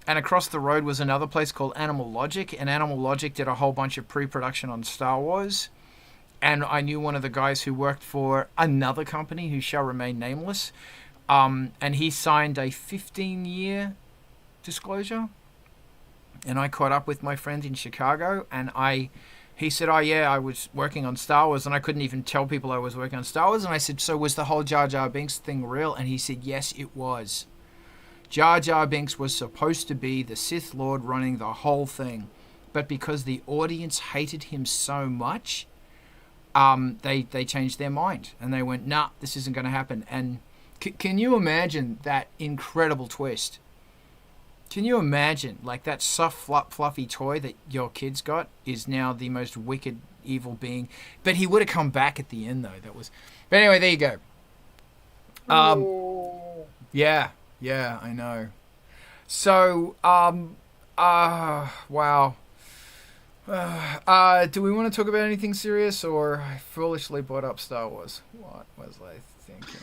And across the road was another place called Animal Logic. And Animal Logic did a whole bunch of pre-production on Star Wars. And I knew one of the guys who worked for another company who shall remain nameless. And he signed a 15-year disclosure. And I caught up with my friend in Chicago. And he said, oh, yeah, I was working on Star Wars. And I couldn't even tell people I was working on Star Wars. And I said, so was the whole Jar Jar Binks thing real? And he said, yes, it was. Jar Jar Binks was supposed to be the Sith Lord running the whole thing. But because the audience hated him so much... they changed their mind and they went, nah, this isn't going to happen. And can you imagine that incredible twist? Can you imagine like that soft, fluffy toy that your kids got is now the most wicked, evil being? But he would have come back at the end though. But anyway, there you go. Yeah, I know. So, wow. Do we want to talk about anything serious, or I foolishly brought up Star Wars? What was I thinking?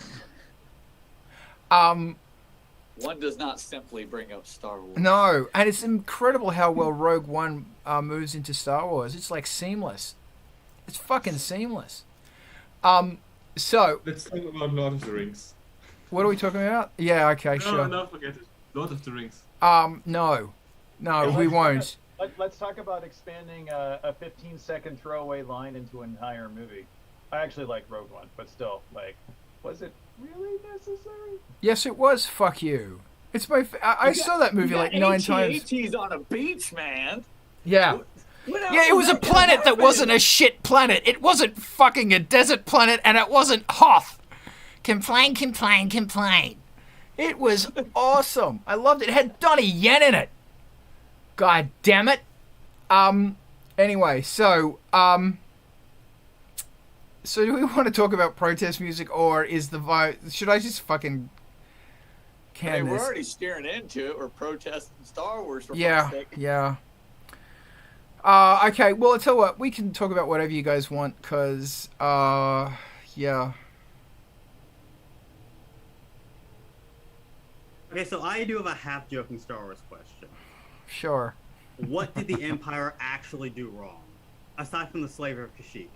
One does not simply bring up Star Wars. No, and it's incredible how well Rogue One moves into Star Wars. It's like seamless. It's fucking seamless. So let's talk about Lord of the Rings. What are we talking about? Yeah, okay, sure. No, forget it. Lord of the Rings. No, we won't. Let's talk about expanding a 15-second throwaway line into an entire movie. I actually like Rogue One, but still, like, was it really necessary? Yes, it was. Fuck you. It's my. I saw that movie like 9 times. He's on a beach, man. Yeah. Yeah, it was a planet that wasn't a shit planet. It wasn't fucking a desert planet, and it wasn't Hoth. Complain. It was awesome. I loved it. It had Donnie Yen in it. God damn it. Anyway, so do we want to talk about protest music, or is the vibe... Should I just fucking can this? We're already steering into it. We're protesting Star Wars for fuck's sake. Yeah. Okay, well, I'll tell you what. We can talk about whatever you guys want, because, yeah. Okay, so I do have a half-joking Star Wars question. Sure. what did the Empire actually do wrong, aside from the slavery of Kashyyyk?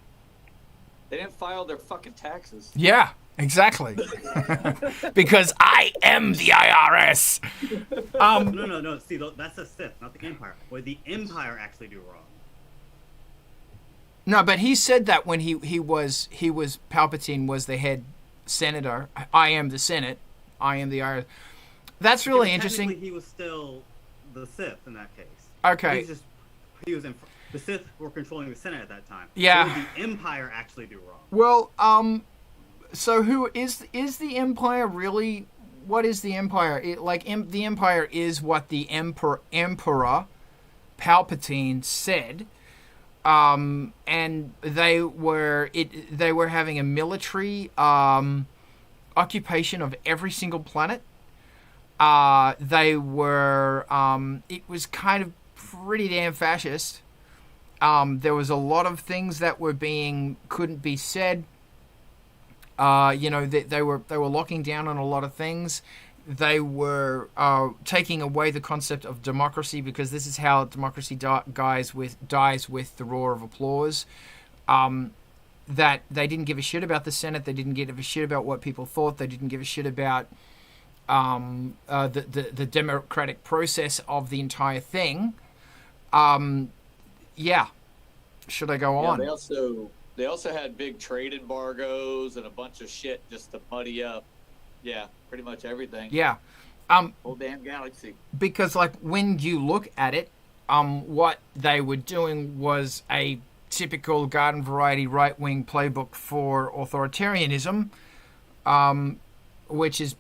They didn't file their fucking taxes. Yeah, exactly. Because I am the IRS. No. See, that's the Sith, not the Empire. What did the Empire actually do wrong? No, but he said that when he was Palpatine was the head senator. I am the Senate. I am the IRS. That's really Yeah, but interesting. technically, he was still the Sith in that case. Okay. He was in. The Sith were controlling the Senate at that time. Yeah. So what did the Empire actually do wrong? Well, so who is the Empire really? What is the Empire? The Empire is what the Emperor Palpatine said. And they were having a military occupation of every single planet. They were it was kind of pretty damn fascist. There was a lot of things that couldn't be said. They were locking down on a lot of things. They were taking away the concept of democracy, because this is how democracy dies with the roar of applause. That they didn't give a shit about the Senate. They didn't give a shit about what people thought. They didn't give a shit about the democratic process of the entire thing. Yeah. Should I go on? They also had big trade embargoes and a bunch of shit just to muddy up. Yeah, pretty much everything. Yeah. Whole damn galaxy. Because, like, when you look at it, what they were doing was a typical garden variety right-wing playbook for authoritarianism, which is,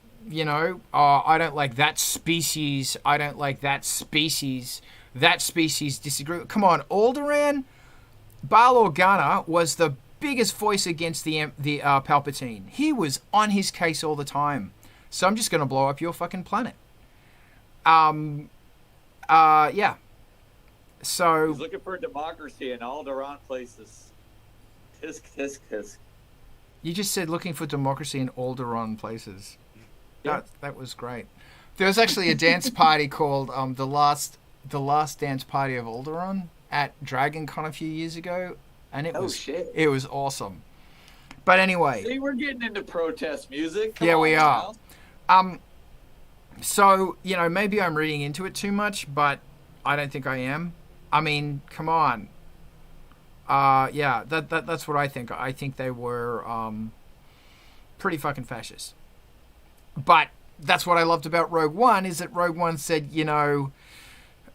I don't like that species. I don't like that species. That species disagree. Come on, Alderaan, Bail Organa was the biggest voice against the Palpatine. He was on his case all the time. So I'm just going to blow up your fucking planet. Yeah. So He's looking for democracy in all the wrong places. Tisk, tisk, tisk. You just said looking for democracy in Alderaan places. Yeah. That was great. There was actually a dance party called the last dance party of Alderaan at DragonCon a few years ago, and it was awesome. But anyway, See, we're getting into protest music. Come yeah, on we now. are. So maybe I'm reading into it too much, but I don't think I am. I mean, come on. Yeah, that's what I think. I think they were pretty fucking fascist. But that's what I loved about Rogue One, is that Rogue One said, in order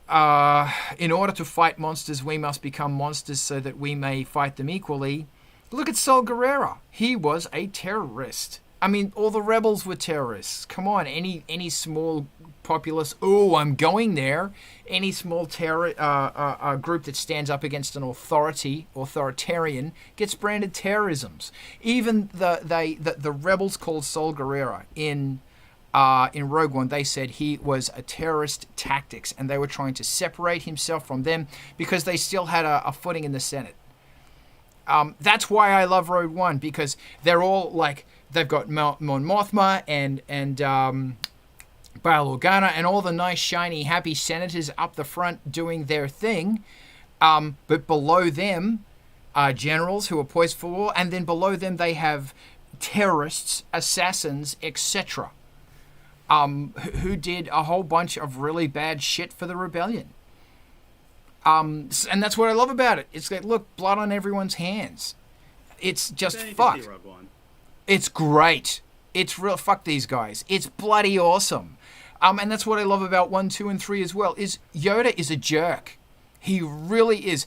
to fight monsters, we must become monsters so that we may fight them equally. Look at Saul Guerrero. He was a terrorist. I mean, all the rebels were terrorists. Come on, any small populace, I'm going there. Any small terror group that stands up against an authoritarian gets branded terrorisms. Even the rebels called Saul Guerrero in Rogue One, they said he was a terrorist tactics, and they were trying to separate himself from them because they still had a footing in the Senate. That's why I love Rogue One, because they're all like, they've got Mon Mothma and Bail Organa and all the nice, shiny, happy senators up the front doing their thing. But below them are generals who are poised for war, and then below them they have terrorists, assassins, etc. Who did a whole bunch of really bad shit for the rebellion. And that's what I love about it. It's like, look, blood on everyone's hands. It's just fucked. It's great. It's real. Fuck these guys. It's bloody awesome. And that's what I love about 1, 2, and 3 as well, is Yoda is a jerk. He really is.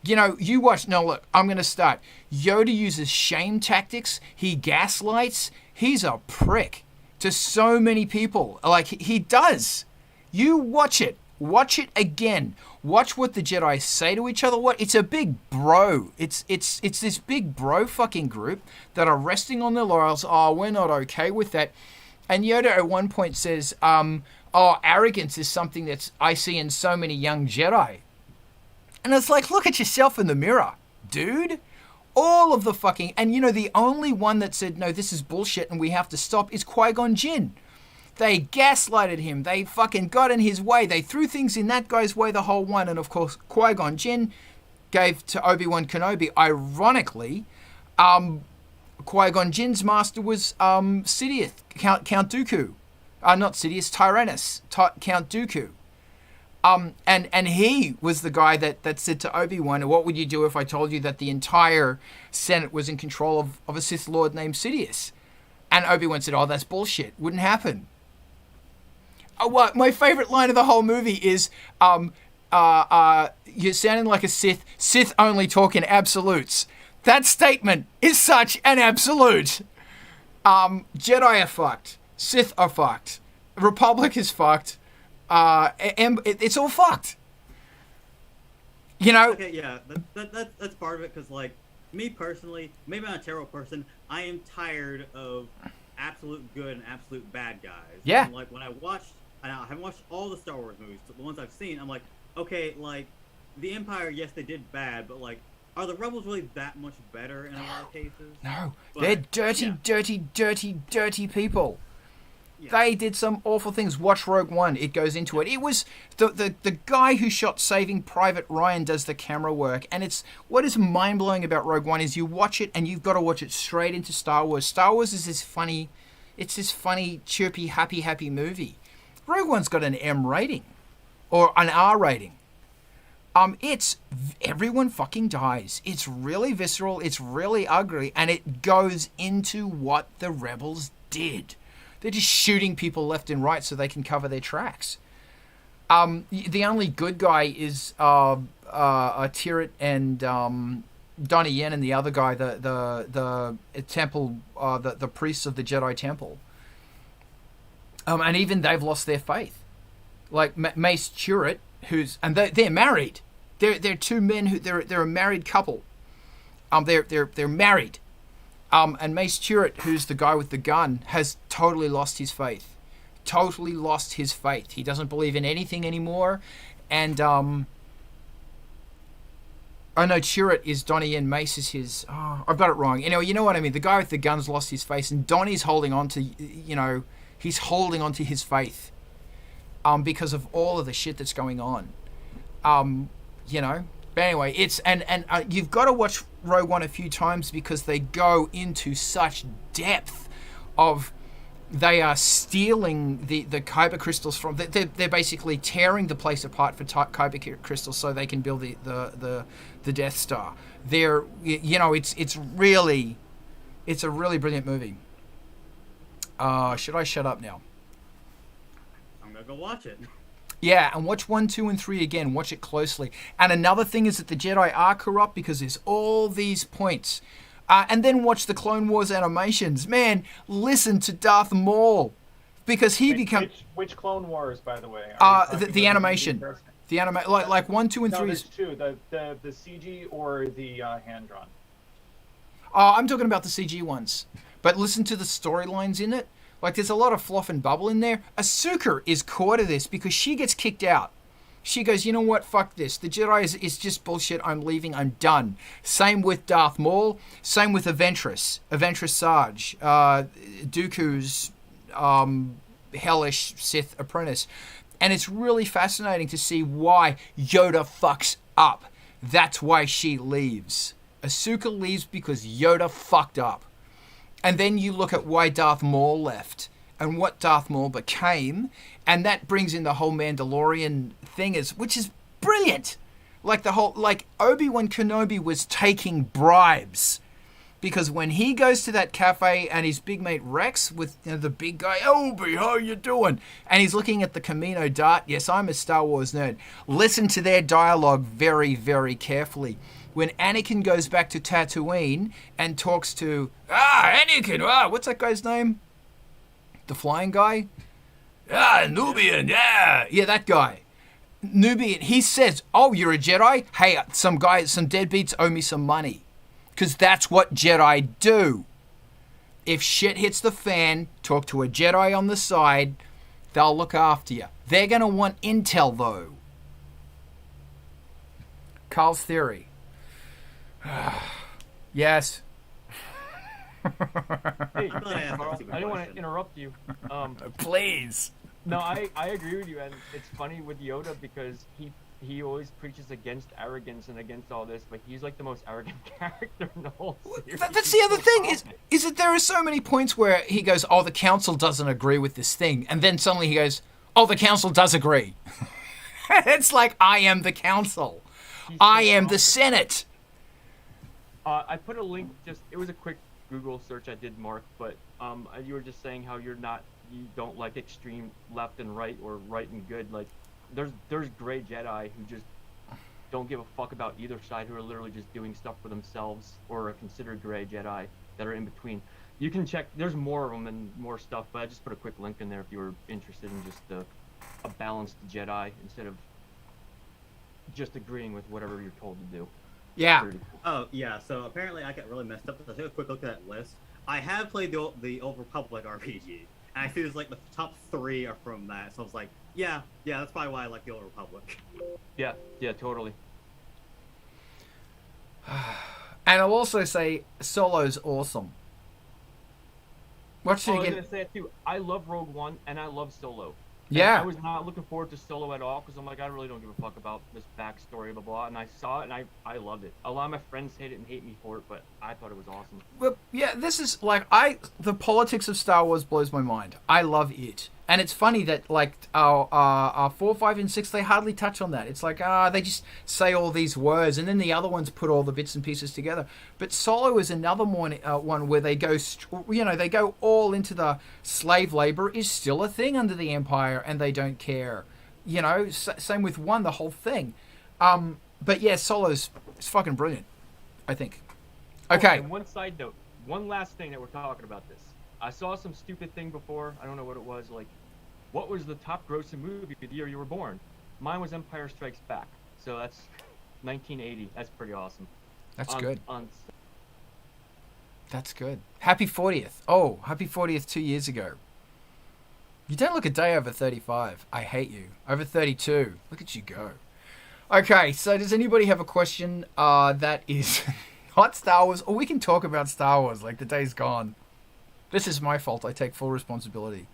You watch. No, look, I'm going to start. Yoda uses shame tactics. He gaslights. He's a prick to so many people. Like, he does. You watch it. Watch it again. Watch what the Jedi say to each other. It's a big bro. It's this big bro fucking group that are resting on their laurels. Oh, we're not okay with that. And Yoda at one point says, arrogance is something that I see in so many young Jedi. And it's like, look at yourself in the mirror, dude. All of the fucking... And, the only one that said, no, this is bullshit and we have to stop is Qui-Gon Jinn. They gaslighted him. They fucking got in his way. They threw things in that guy's way the whole one. And of course, Qui-Gon Jinn gave to Obi-Wan Kenobi. Ironically, Qui-Gon Jinn's master was Sidious, Count Dooku. Not Sidious, Tyrannus, Count Dooku. And he was the guy that said to Obi-Wan, what would you do if I told you that the entire Senate was in control of a Sith Lord named Sidious? And Obi-Wan said, oh, that's bullshit. Wouldn't happen. My favorite line of the whole movie is, you're sounding like a Sith. Sith only talk in absolutes. That statement is such an absolute. Jedi are fucked. Sith are fucked. Republic is fucked. It's all fucked. You know? Okay, yeah, that's part of it, because, like, me personally, maybe I'm a terrible person, I am tired of absolute good and absolute bad guys. Yeah. And, like, when I haven't watched all the Star Wars movies, the ones I've seen, I'm like, okay, like, the Empire, yes, they did bad, but, like, are the Rebels really that much better in a lot of cases? No. But, They're dirty, yeah. dirty people. Yeah. They did some awful things. Watch Rogue One. It goes into it. It was the guy who shot Saving Private Ryan does the camera work. And it's what is mind-blowing about Rogue One is you watch it and you've got to watch it straight into Star Wars. Star Wars is this funny, chirpy, happy movie. Rogue One's got an M rating or an R rating. It's everyone fucking dies. It's really visceral. It's really ugly. And it goes into what the rebels did. They're just shooting people left and right so they can cover their tracks. The only good guy is Tirith and Donnie Yen, and the other guy, the temple, the priests of the Jedi Temple. And even they've lost their faith. Like Mace Tirith, they're married. They're two men who they're a married couple. They're married. And Mace Tirith, who's the guy with the gun, has totally lost his faith. Totally lost his faith. He doesn't believe in anything anymore. And, oh no, Tirith is Donnie and Mace is his... Oh, I've got it wrong. Anyway, you know what I mean? The guy with the gun's lost his faith, and Donnie's holding on to, he's holding on to his faith. Because of all of the shit that's going on. But anyway, it's and you've got to watch Rogue One a few times because they go into such depth of they are stealing the kyber crystals from. They're basically tearing the place apart for kyber crystals so they can build the Death Star. It's a really brilliant movie. Should I shut up now? I'm gonna go watch it. Yeah, and watch 1, 2, and 3 again. Watch it closely. And another thing is that the Jedi are corrupt because there's all these points. And then watch the Clone Wars animations. Man, listen to Darth Maul. Because he becomes... Which Clone Wars, by the way? The animation. Like 1, 2, and 3 there's is... two. The CG or the hand-drawn? I'm talking about the CG ones. But listen to the storylines in it. Like, there's a lot of fluff and bubble in there. Ahsoka is core to this because she gets kicked out. She goes, you know what? Fuck this. The Jedi is just bullshit. I'm leaving. I'm done. Same with Darth Maul. Same with Ventress Sarge. Dooku's hellish Sith apprentice. And it's really fascinating to see why Yoda fucks up. That's why she leaves. Ahsoka leaves because Yoda fucked up. And then you look at why Darth Maul left and what Darth Maul became, and that brings in the whole Mandalorian thing, which is brilliant. Like Obi-Wan Kenobi was taking bribes because when he goes to that cafe and his big mate Rex with the big guy, Obi, how you doing? And he's looking at the Camino Dart. Yes, I'm a Star Wars nerd. Listen to their dialogue very, very carefully. When Anakin goes back to Tatooine and talks to Anakin, what's that guy's name? The flying guy? Nubian, yeah, that guy. Nubian, he says, oh, you're a Jedi? Hey, some deadbeats owe me some money. Because that's what Jedi do. If shit hits the fan, talk to a Jedi on the side, they'll look after you. They're going to want intel, though. Carl's theory. Yes. Hey, I'm not asking Carl, a stupid I didn't want question. to interrupt you. Please. No, I agree with you, and it's funny with Yoda because he always preaches against arrogance and against all this, but he's like the most arrogant character in the whole series. That's the other thing is that there are so many points where he goes, "Oh, the council doesn't agree with this thing," and then suddenly he goes, "Oh, the council does agree." It's like, I am the council. He's I so am the confident. Senate. I put a link. It was a quick Google search I did, Mark. But you were just saying how you don't like extreme left and right or right and good. Like, there's gray Jedi who just don't give a fuck about either side, who are literally just doing stuff for themselves, or are considered gray Jedi that are in between. You can check. There's more of them and more stuff, but I just put a quick link in there if you were interested in just a balanced Jedi instead of just agreeing with whatever you're told to do. Yeah. Pretty cool. Oh yeah, so apparently I got really messed up. So I took a quick look at that list. I have played the Old Republic RPG, and I see there's like the top 3 are from that. So I was like, yeah, that's probably why I like the Old Republic. Yeah, totally. And I'll also say Solo's awesome. Watch it I was again. gonna say it too. I love Rogue One and I love Solo. And Yeah. I was not looking forward to Solo at all because I'm like, I really don't give a fuck about this backstory, blah blah. And I saw it and I loved it. A lot of my friends hate it and hate me for it, but I thought it was awesome. Well, yeah, this is like the politics of Star Wars blows my mind. I love it, and it's funny that like our 4, 5, and 6 they hardly touch on that. It's like they just say all these words, and then the other ones put all the bits and pieces together. But Solo is another one where they go, they go all into the slave labor is still a thing under the Empire, and they don't care. Same with 1, the whole thing. But yeah, Solo's it's fucking brilliant, I think. Okay. And one side note, one last thing that we're talking about this. I saw some stupid thing before. I don't know what it was. Like, what was the top grossing movie the year you were born? Mine was Empire Strikes Back. So that's 1980. That's pretty awesome. That's good. On That's good. Happy 40th. Oh, happy 40th 2 years ago. You don't look a day over 35. I hate you. Over 32. Look at you go. Okay, so does anybody have a question that is not Star Wars? Or we can talk about Star Wars like the day's gone. This is my fault. I take full responsibility.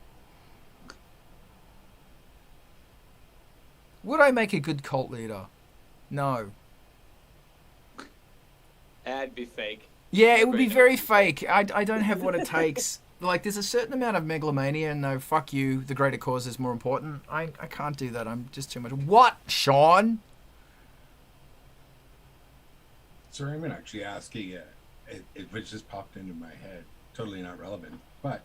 Would I make a good cult leader? No. That'd be fake. Yeah, it would be very fake. I don't have what it takes. Like, there's a certain amount of megalomania, and no, fuck you, the greater cause is more important. I can't do that. I'm just too much. What, Sean? Sorry, I'm actually asking. It just popped into my head. Totally not relevant, but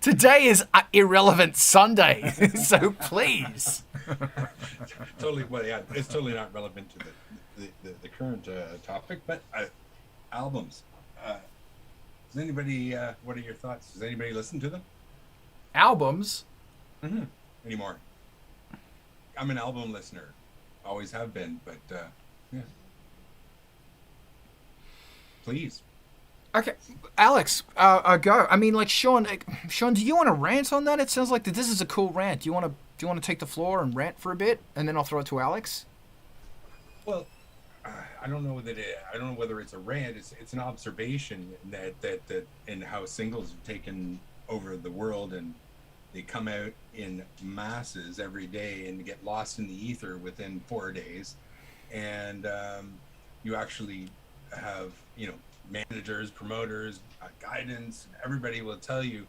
Today is Irrelevant Sunday, so please. totally. Well, yeah, it's totally not relevant to the current topic. But albums. Does anybody? What are your thoughts? Does anybody listen to them? Albums? Mm-hmm. Anymore? I'm an album listener. Always have been, but yeah. Please. Okay, Alex, go. I mean, like Sean, do you want to rant on that? It sounds like this is a cool rant. Do you want to take the floor and rant for a bit, and then I'll throw it to Alex? Well, I don't know I don't know whether it's a rant. It's an observation that and how singles have taken over the world, and they come out in masses every day and get lost in the ether within 4 days, and you actually have managers, promoters, guidance. Everybody will tell you,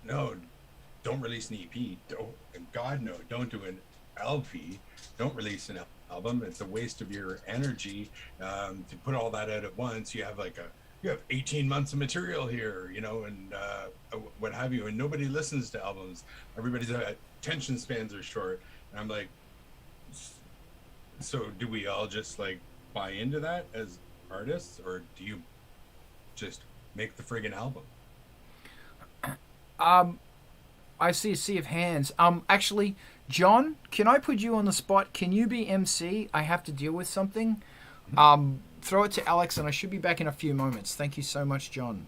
no, don't release an EP. Don't do an LP. Don't release an album. It's a waste of your energy to put all that out at once. You have you have 18 months of material here, and what have you, and nobody listens to albums. Everybody's attention spans are short. And I'm like, so do we all just buy into that as artists, or do you just make the friggin' album? I see a sea of hands. Actually, John, can I put you on the spot? Can you be MC? I have to deal with something. Throw it to Alex, and I should be back in a few moments. Thank you so much, John.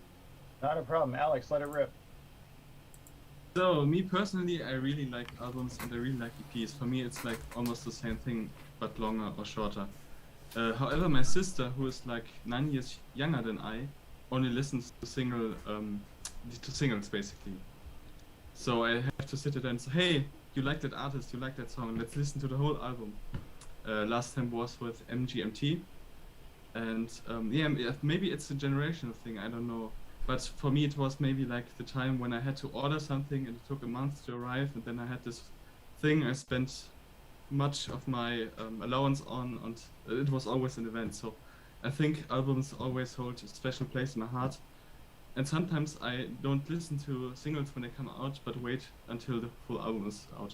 Not a problem. Alex, let it rip. So, me personally, I really like albums and I really like EPs. For me, it's almost the same thing, but longer or shorter. However, my sister, who is 9 years younger than I, only listens to singles basically. So I have to sit there and say, hey, you like that artist, you like that song, let's listen to the whole album. Last time was with MGMT, and maybe it's a generational thing, I don't know. But for me, it was maybe like the time when I had to order something and it took a month to arrive, and then I had this thing I spent much of my allowance on, and it was always an event. So I think albums always hold a special place in my heart. And sometimes I don't listen to singles when they come out, but wait until the full album is out.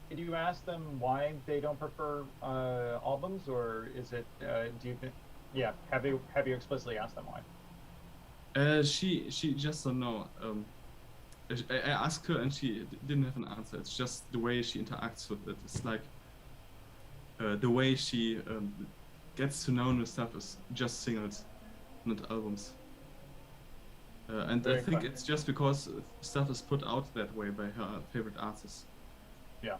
Did you ask them why they don't prefer albums, or is it? Do you? Yeah. Have you explicitly asked them why? She just don't know. I asked her and she didn't have an answer. It's just the way she interacts with it. It's like the way she gets to know new stuff is just singles, not albums. And I think it's just because stuff is put out that way by her favorite artists. Yeah.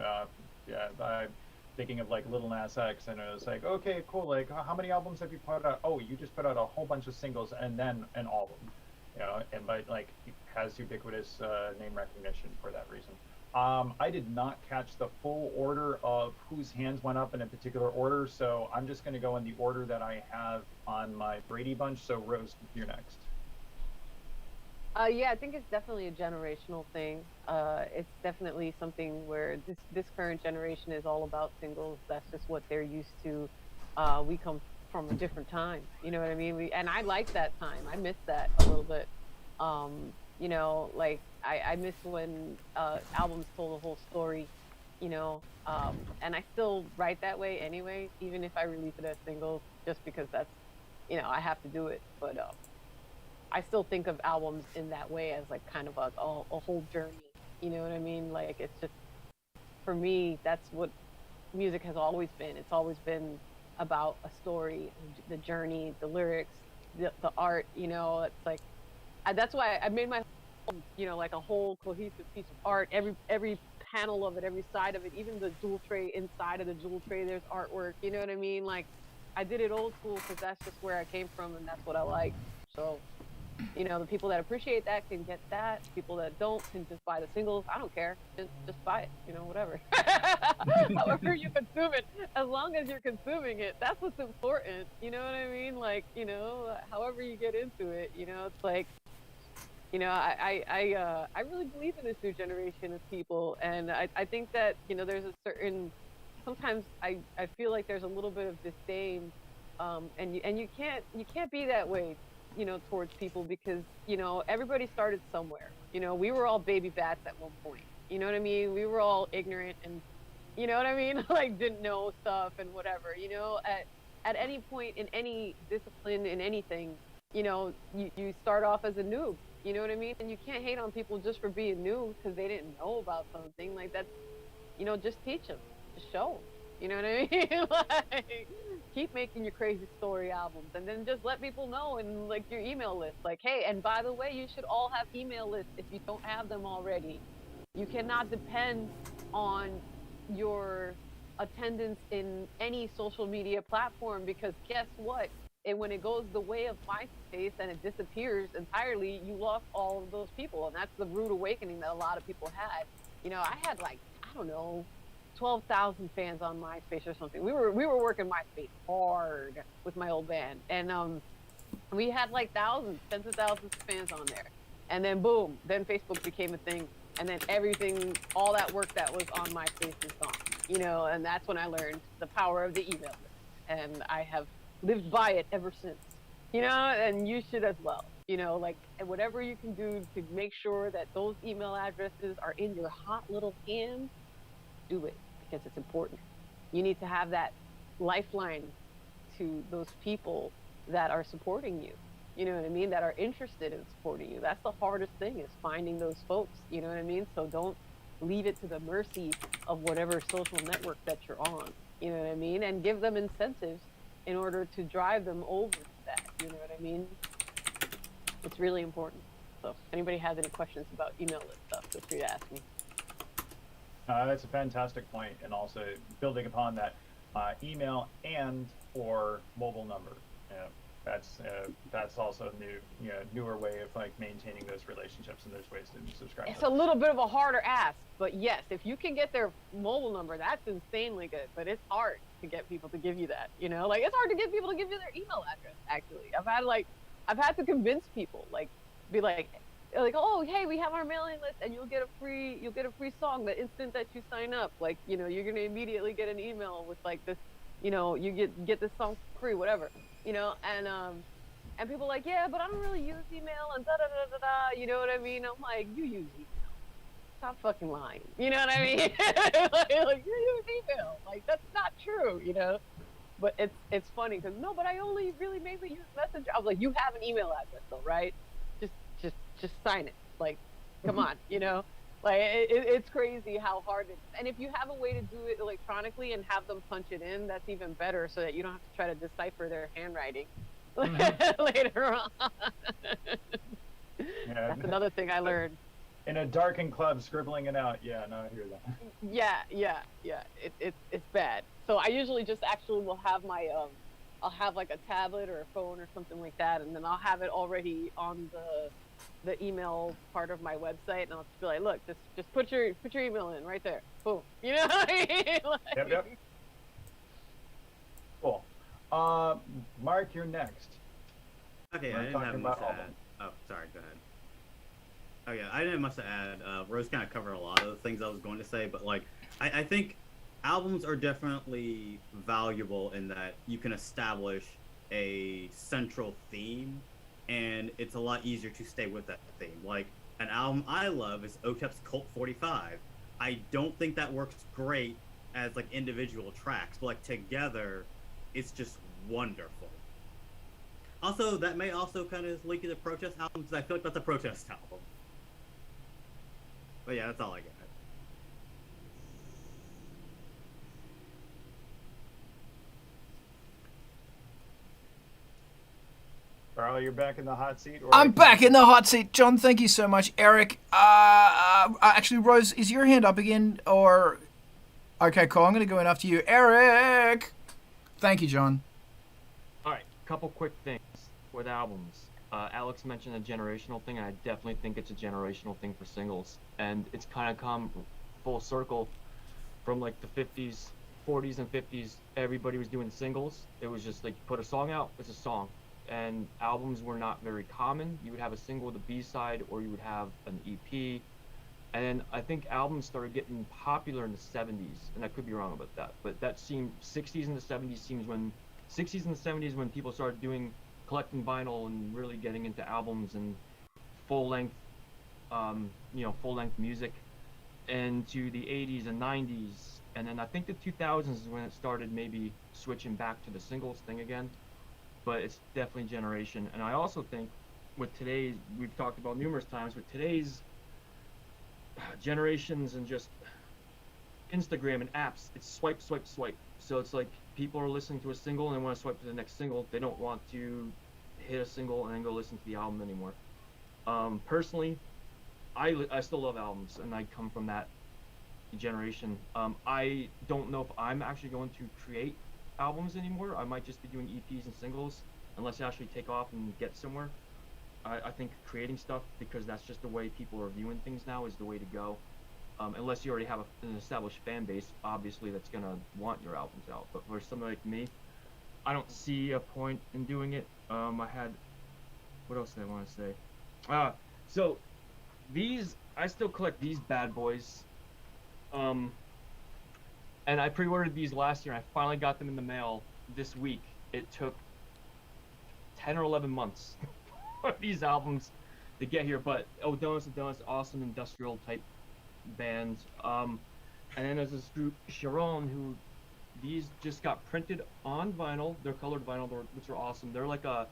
I'm thinking of like Lil Nas X, and it was like, okay, cool. Like, how many albums have you put out? Oh, you just put out a whole bunch of singles and then an album. You know, and by like has ubiquitous name recognition for that reason. I did not catch the full order of whose hands went up in a particular order, so I'm just going to go in the order that I have on my Brady Bunch. So Rose, you're next. Yeah, I think it's definitely a generational thing. It's definitely something where this current generation is all about singles. That's just what they're used to. We come from a different time, you know what I mean? And I like that time. I miss that a little bit. You know, like I miss when albums told the whole story, you know, and I still write that way anyway, even if I release it as singles, just because that's, you know, I have to do it. But I still think of albums in that way as like kind of a whole journey, you know what I mean? Like it's just, for me, that's what music has always been. It's always been about a story, the journey, the lyrics, the art, you know. It's like, that's why I made my, you know, like a whole cohesive piece of art. Every panel of it, every side of it, even the jewel tray, inside of the jewel tray, there's artwork, you know what I mean? Like, I did it old school because that's just where I came from and that's what I like. So, you know, the people that appreciate that can get that. People that don't can just buy the singles. I don't care. Just buy it, you know, whatever. However you consume it, as long as you're consuming it, that's what's important. You know what I mean? Like, you know, however you get into it, you know, it's like, you know, I really believe in this new generation of people, and I think that, you know, there's a certain, sometimes I feel like there's a little bit of disdain, and you can't be that way, you know, towards people, because, you know, everybody started somewhere. You know, we were all baby bats at one point. You know what I mean? We were all ignorant and, you know what I mean? Like, didn't know stuff and whatever. You know, at any point in any discipline, in anything, you know, you start off as a noob. You know what I mean? And you can't hate on people just for being new because they didn't know about something. Like, that's, you know, just teach them, just show them. You know what I mean? Like, keep making your crazy story albums, and then just let people know in like your email list. Like, hey, and by the way, you should all have email lists if you don't have them already. You cannot depend on your attendance in any social media platform, because guess what? When it goes the way of MySpace and it disappears entirely, you lost all of those people, and that's the rude awakening that a lot of people had. You know, I had like, I don't know, 12,000 fans on MySpace or something. We were working MySpace hard with my old band, and we had like thousands, tens of thousands of fans on there. And then boom, then Facebook became a thing, and then everything, all that work that was on MySpace is gone. You know, and that's when I learned the power of the email list, and I have lived by it ever since. You know, and you should as well. You know, like, whatever you can do to make sure that those email addresses are in your hot little hands, do it, because it's important. You need to have that lifeline to those people that are supporting you. You know what I mean? That are interested in supporting you. That's the hardest thing, is finding those folks. You know what I mean? So don't leave it to the mercy of whatever social network that you're on. You know what I mean? And give them incentives in order to drive them over to that. You know what I mean? It's really important. So if anybody has any questions about email list stuff, feel free to ask me. That's a fantastic point, and also building upon that, email and or mobile number. You know, That's also newer way of like maintaining those relationships, and there's ways to subscribe. It's a little bit of a harder ask, but yes, if you can get their mobile number, that's insanely good. But it's hard to get people to give you that. Like it's hard to get people to give you their email address. Actually, I've had to convince people, like, be like, oh, hey, we have our mailing list, and you'll get a free song the instant that you sign up. Like, you're gonna immediately get an email with like this, you get this song free, whatever, and people are like, yeah, but I don't really use email and da da da da da. You know what I mean? I'm like, you use email. Stop fucking lying. You know what I mean? like you use email. Like that's not true. But it's funny because no, but I only really mainly use Messenger. I was like, you have an email address though, right? Just sign it. Like, come on, Like it's crazy how hard it is. And if you have a way to do it electronically and have them punch it in, that's even better, so that you don't have to try to decipher their handwriting later on. Yeah, that's another thing I learned. In a darkened club, scribbling it out. Yeah, no, I hear that. Yeah. It's bad. So I usually just actually will have my I'll have like a tablet or a phone or something like that, and then I'll have it already on the email part of my website, and I'll just be like, look, just put your email in right there. Boom. You know what I mean? Like, Yep. Cool. Mark, you're next. Okay, I didn't have much to add. Oh, sorry, go ahead. Oh yeah, I didn't have much to add. Rose kind of covered a lot of the things I was going to say, but like, I think albums are definitely valuable in that you can establish a central theme, and it's a lot easier to stay with that theme. Like, an album I love is Otep's Cult 45. I don't think that works great as like individual tracks, but like together, it's just wonderful. Also, that may also kind of link to the protest album, because I feel like that's a protest album. But yeah, that's all I got. Carl, you're back in the hot seat? I'm back in the hot seat. John, thank you so much. Eric, actually, Rose, is your hand up again? Or... Okay, cool. I'm going to go in after you. Eric! Thank you, John. All right, couple quick things with albums. Alex mentioned a generational thing, and I definitely think it's a generational thing for singles. And it's kind of come full circle from like the 50s, 40s, and 50s. Everybody was doing singles. It was just like, put a song out, it's a song. And albums were not very common. You would have a single with a B-side, or you would have an EP. And I think albums started getting popular in the 70s, and I could be wrong about that, but that seemed 60s and the 70s seems when 60s and the 70s when people started collecting vinyl and really getting into albums and full-length music, and to the 80s and 90s, and then I think the 2000s is when it started maybe switching back to the singles thing again. But it's definitely generation. And I also think with today's, we've talked about numerous times, with today's generations and just Instagram and apps, it's swipe, swipe, swipe. So it's like people are listening to a single and they want to swipe to the next single. They don't want to hit a single and then go listen to the album anymore. Personally, I still love albums, and I come from that generation. I don't know if I'm actually going to create albums anymore. I might just be doing EPs and singles unless I actually take off and get somewhere. I think creating stuff, because that's just the way people are viewing things now, is the way to go. Unless you already have an established fan base, obviously, that's gonna want your albums out. But for somebody like me, I don't see a point in doing it. What else did I want to say? So I still collect these bad boys. And I pre-ordered these last year, and I finally got them in the mail this week. It took 10 or 11 months for these albums to get here, but Donuts and Donuts, awesome industrial type band. And then there's this group, Sharon, who these just got printed on vinyl. They're colored vinyl, which are awesome. They're like a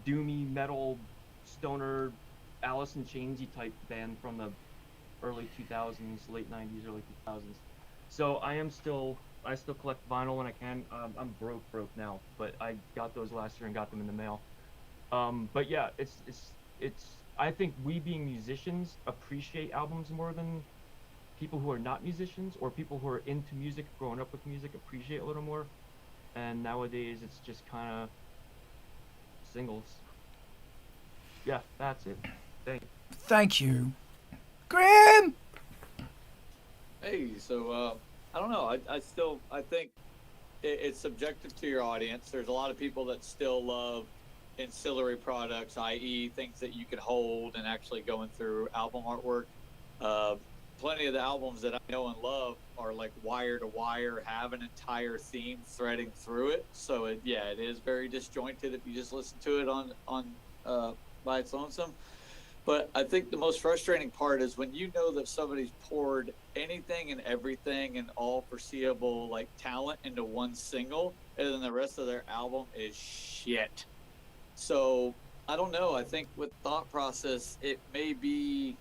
doomy metal stoner Alice in Chainsy type band from the early 2000s, late 90s, early 2000s. So I still collect vinyl when I can. I'm broke now, but I got those last year and got them in the mail. But yeah, it's I think we being musicians appreciate albums more than people who are not musicians, or people who are into music, growing up with music, appreciate a little more. And nowadays it's just kind of singles. Yeah, that's it. Thanks. Thank you. Graham! Hey, so I don't know. I think it's subjective to your audience. There's a lot of people that still love ancillary products, i.e., things that you can hold and actually going through album artwork. Plenty of the albums that I know and love are like wire to wire, have an entire theme threading through it. So it is very disjointed if you just listen to it on by its lonesome. But I think the most frustrating part is when you know that somebody's poured anything and everything and all foreseeable like talent into one single, and then the rest of their album is shit. So I don't know. I think with thought process, it may be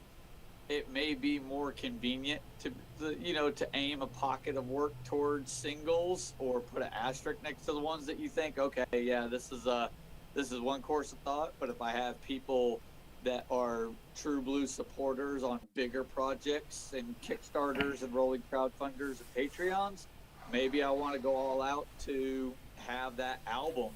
more convenient to aim a pocket of work towards singles or put an asterisk next to the ones that you think, okay, yeah, this is one course of thought. But if I have people that are true blue supporters on bigger projects and Kickstarters and rolling crowdfunders and Patreons, maybe I want to go all out to have that album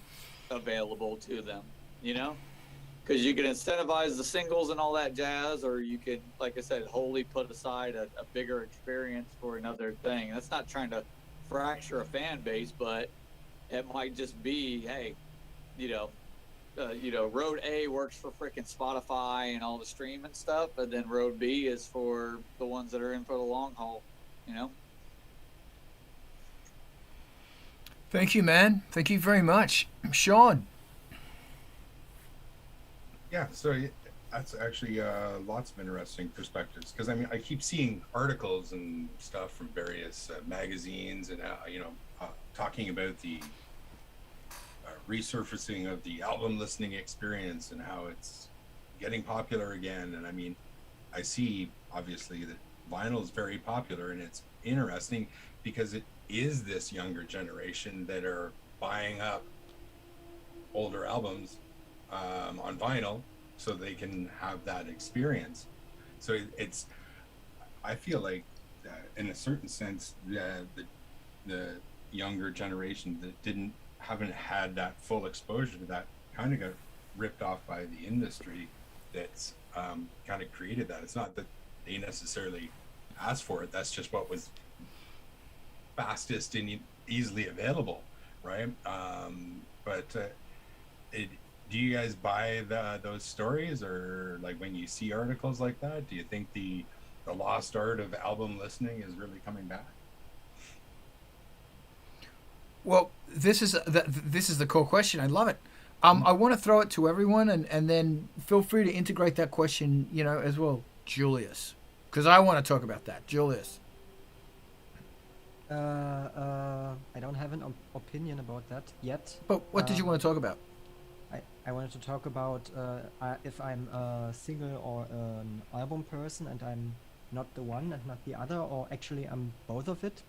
available to them, because you can incentivize the singles and all that jazz, or you can, like I said, wholly put aside a bigger experience for another thing. That's not trying to fracture a fan base, but it might just be, hey, road A works for frickin' Spotify and all the streaming stuff, but then road B is for the ones that are in for the long haul, Thank you, man. Thank you very much. Sean. Yeah, so that's actually lots of interesting perspectives, because I keep seeing articles and stuff from various magazines and talking about the resurfacing of the album listening experience and how it's getting popular again. And I see obviously that vinyl is very popular, and it's interesting because it is this younger generation that are buying up older albums on vinyl so they can have that experience. So I feel like in a certain sense the younger generation that haven't had that full exposure to that kind of got ripped off by the industry that's kind of created that. It's not that they necessarily asked for it, that's just what was fastest and easily available, right? Do you guys buy those stories, or like when you see articles like that, do you think the lost art of album listening is really coming back? Well, this is the core question. I love it. I want to throw it to everyone, and then feel free to integrate that question, as well, Julius, because I want to talk about that. Julius. I don't have an opinion about that yet. But what did you want to talk about? I wanted to talk about if I'm a single or an album person, and I'm not the one and not the other, or actually I'm both of it.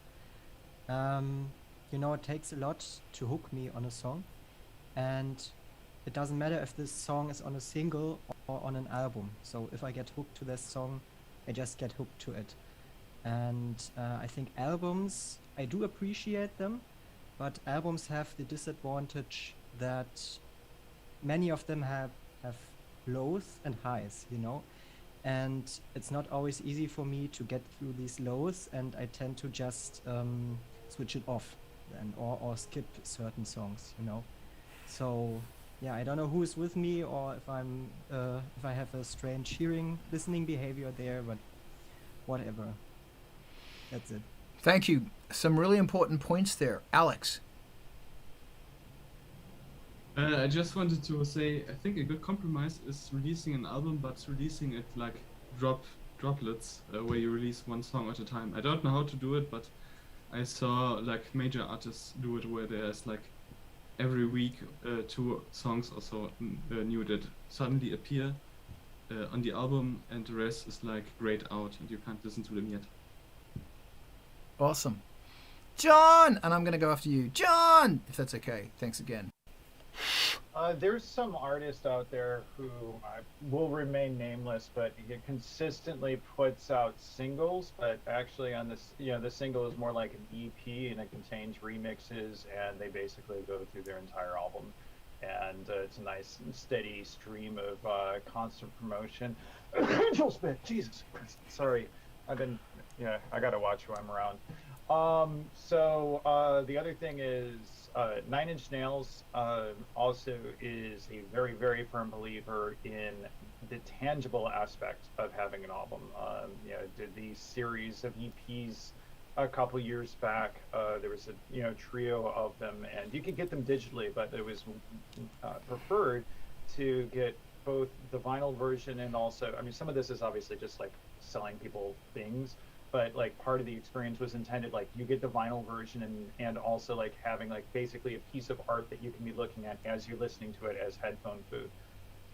It takes a lot to hook me on a song, and it doesn't matter if this song is on a single or on an album. So if I get hooked to this song, I just get hooked to it. And I think albums, I do appreciate them, but albums have the disadvantage that many of them have lows and highs, and it's not always easy for me to get through these lows, and I tend to just switch it off then, or skip certain songs, So yeah, I don't know who is with me, or if I have a strange listening behavior there, but whatever. That's it. Thank you. Some really important points there. Alex. I just wanted to say, I think a good compromise is releasing an album, but releasing it like droplets, where you release one song at a time. I don't know how to do it, but I saw like major artists do it, where there's like every week 2 songs or so new that suddenly appear on the album, and the rest is like grayed out and you can't listen to them yet. Awesome. John! And I'm going to go after you. John! If that's okay. Thanks again. There's some artist out there who will remain nameless, but he consistently puts out singles, but actually on this, the single is more like an EP, and it contains remixes, and they basically go through their entire album. and it's a nice steady stream of constant promotion. Angelspit, Jesus Christ, sorry, I've been, yeah, I gotta watch who I'm around. The other thing is, Nine Inch Nails also is a very, very firm believer in the tangible aspect of having an album. Did these series of EPs a couple years back. There was a trio of them, and you could get them digitally, but it was preferred to get both the vinyl version and also, I mean, some of this is obviously just like selling people things, but like part of the experience was intended, like you get the vinyl version and also like having like basically a piece of art that you can be looking at as you're listening to it as headphone food,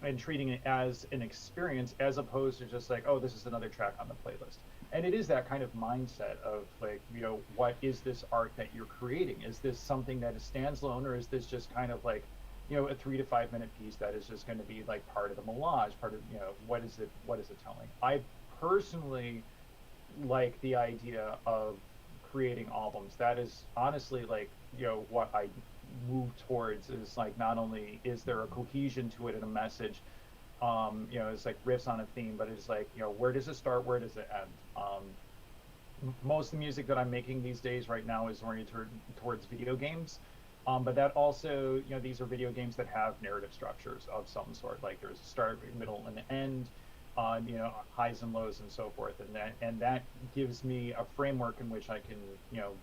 and treating it as an experience as opposed to just like, oh, this is another track on the playlist. And it is that kind of mindset of like, what is this art that you're creating? Is this something that stands alone, or is this just kind of like, a 3 to 5 minute piece that is just going to be like part of the melange, part of, what is it telling? I personally like the idea of creating albums. That is honestly like, what I move towards, is like, not only is there a cohesion to it and a message, it's like riffs on a theme, but it's like, where does it start? Where does it end? Most of the music that I'm making these days right now is oriented towards video games. But that also, these are video games that have narrative structures of some sort. Like there's a start, middle, and end, highs and lows and so forth. And that gives me a framework in which I can,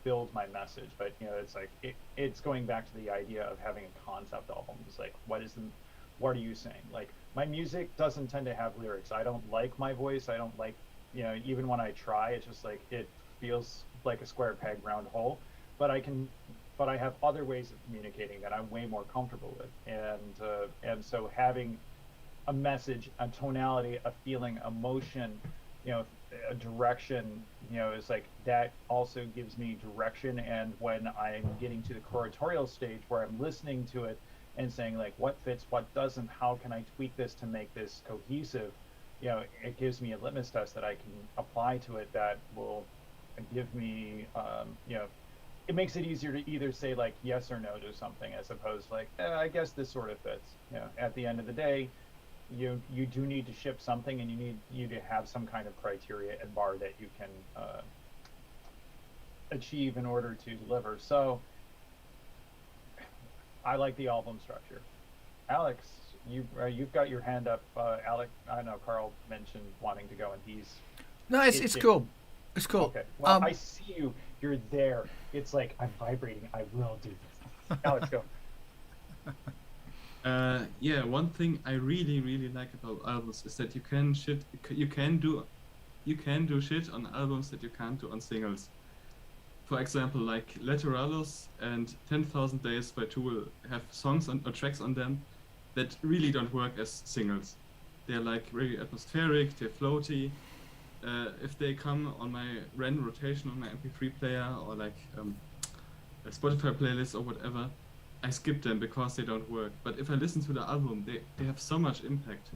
build my message. But, it's like, it's going back to the idea of having a concept album. It's like, what are you saying? Like, my music doesn't tend to have lyrics. I don't like my voice. I don't like, even when I try, it's just like, it feels like a square peg round hole. But I have other ways of communicating that I'm way more comfortable with. And so having a message, a tonality, a feeling, emotion, a direction, is like, that also gives me direction. And when I'm getting to the curatorial stage where I'm listening to it and saying like, what fits, what doesn't, how can I tweak this to make this cohesive, it gives me a litmus test that I can apply to it that will give me, it makes it easier to either say like yes or no to something, as opposed to like, I guess this sort of fits. At the end of the day, you do need to ship something, and you need to have some kind of criteria and bar that you can achieve in order to deliver. So I like the album structure. Alex, you've got your hand up. Alec, I know Carl mentioned wanting to go, and he's... No, it's cool. It's cool. Okay. Well, I see you. You're there. It's like, I'm vibrating. I will do this. Alex, go. One thing I really, really like about albums is that you can do shit on albums that you can't do on singles. For example, like Lateralis and 10,000 Days by Tool have songs or tracks on them that really don't work as singles. They're like very atmospheric, they're floaty. If they come on my random rotation on my MP3 player or like a Spotify playlist or whatever, I skip them because they don't work. But if I listen to the album, they have so much impact.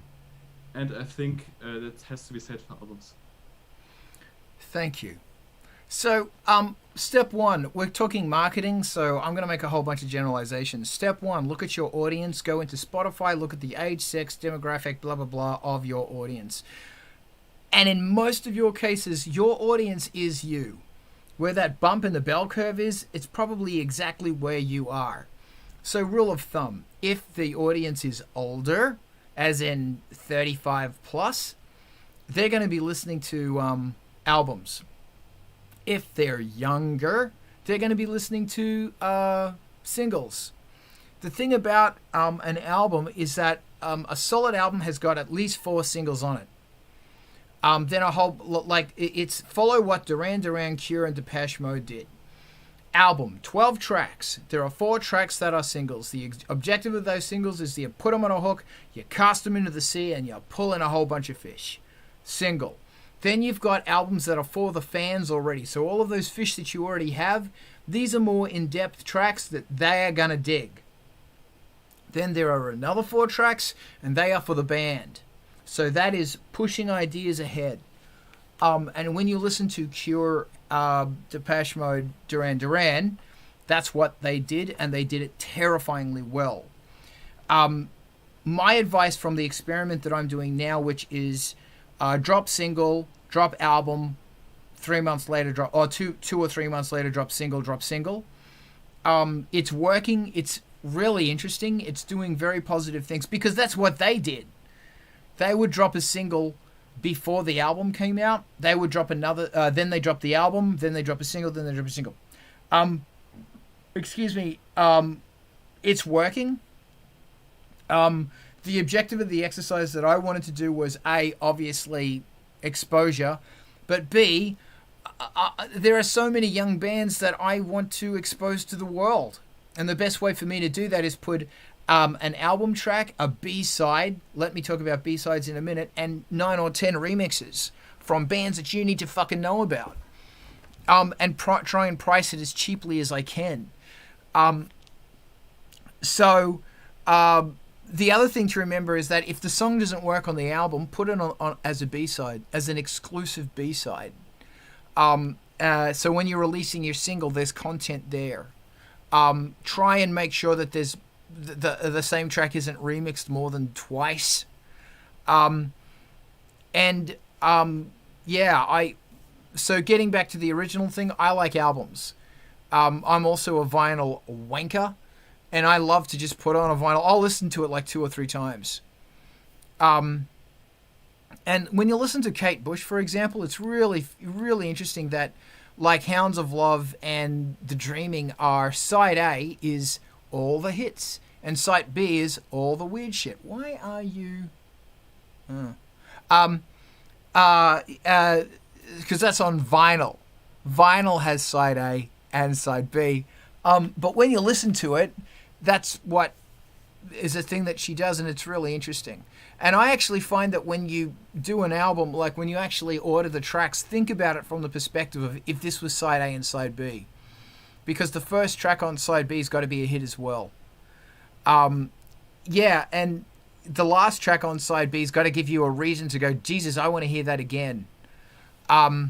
And I think that has to be said for albums. Thank you. So, step one, we're talking marketing, so I'm going to make a whole bunch of generalizations. Step one, look at your audience, go into Spotify, look at the age, sex, demographic, blah, blah, blah of your audience. And in most of your cases, your audience is you. Where that bump in the bell curve is, it's probably exactly where you are. So rule of thumb, if the audience is older, as in 35 plus, they're going to be listening to albums. If they're younger, they're going to be listening to singles. The thing about an album is that a solid album has got at least 4 singles on it. Then a whole, it's follow what Duran Duran, Cure, and Depeche Mode did. Album, 12 tracks. There are 4 tracks that are singles. The objective of those singles is you put them on a hook, you cast them into the sea, and you pull in a whole bunch of fish. Single. Then you've got albums that are for the fans already. So all of those fish that you already have, these are more in-depth tracks that they are going to dig. Then there are another 4 tracks, and they are for the band. So that is pushing ideas ahead. And when you listen to Cure, Depeche Mode, Duran Duran, that's what they did, and they did it terrifyingly well. My advice from the experiment that I'm doing now, which is drop single, drop album, 3 months later drop, or two or 3 months later drop single. It's working. It's really interesting. It's doing very positive things because that's what they did. They would drop a single before the album came out. They would drop another, then they drop the album, then they drop a single, then they drop a single. Excuse me. It's working. The objective of the exercise that I wanted to do was A, obviously exposure, but B, there are so many young bands that I want to expose to the world. And the best way for me to do that is put an album track, a B-side, let me talk about B-sides in a minute, and 9 or 10 remixes from bands that you need to fucking know about. And try and price it as cheaply as I can. The other thing to remember is that if the song doesn't work on the album, put it on as a B-side, as an exclusive B-side. So when you're releasing your single, there's content there. Try and make sure that there's the same track isn't remixed more than twice. So getting back to the original thing, I like albums. I'm also a vinyl wanker, and I love to just put on a vinyl. I'll listen to it like 2 or 3 times. And when you listen to Kate Bush, for example, it's really, really interesting that like Hounds of Love and The Dreaming are side A is all the hits, and side B is all the weird shit. Why are you... because that's on vinyl. Vinyl has side A and side B. But when you listen to it, that's what is a thing that she does, and it's really interesting. And I actually find that when you do an album, like when you actually order the tracks, think about it from the perspective of if this was side A and side B. Because the first track on side B's got to be a hit as well. And the last track on side B's got to give you a reason to go, Jesus, I want to hear that again. I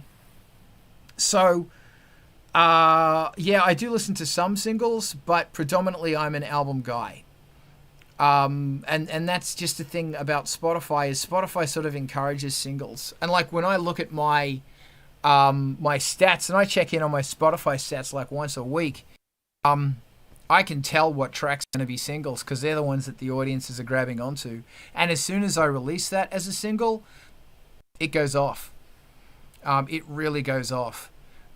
do listen to some singles, but predominantly I'm an album guy. And that's just the thing about Spotify is Spotify sort of encourages singles. And like when I look at my my stats, and I check in on my Spotify stats like once a week, I can tell what tracks are going to be singles because they're the ones that the audiences are grabbing onto. And as soon as I release that as a single, it goes off. It really goes off.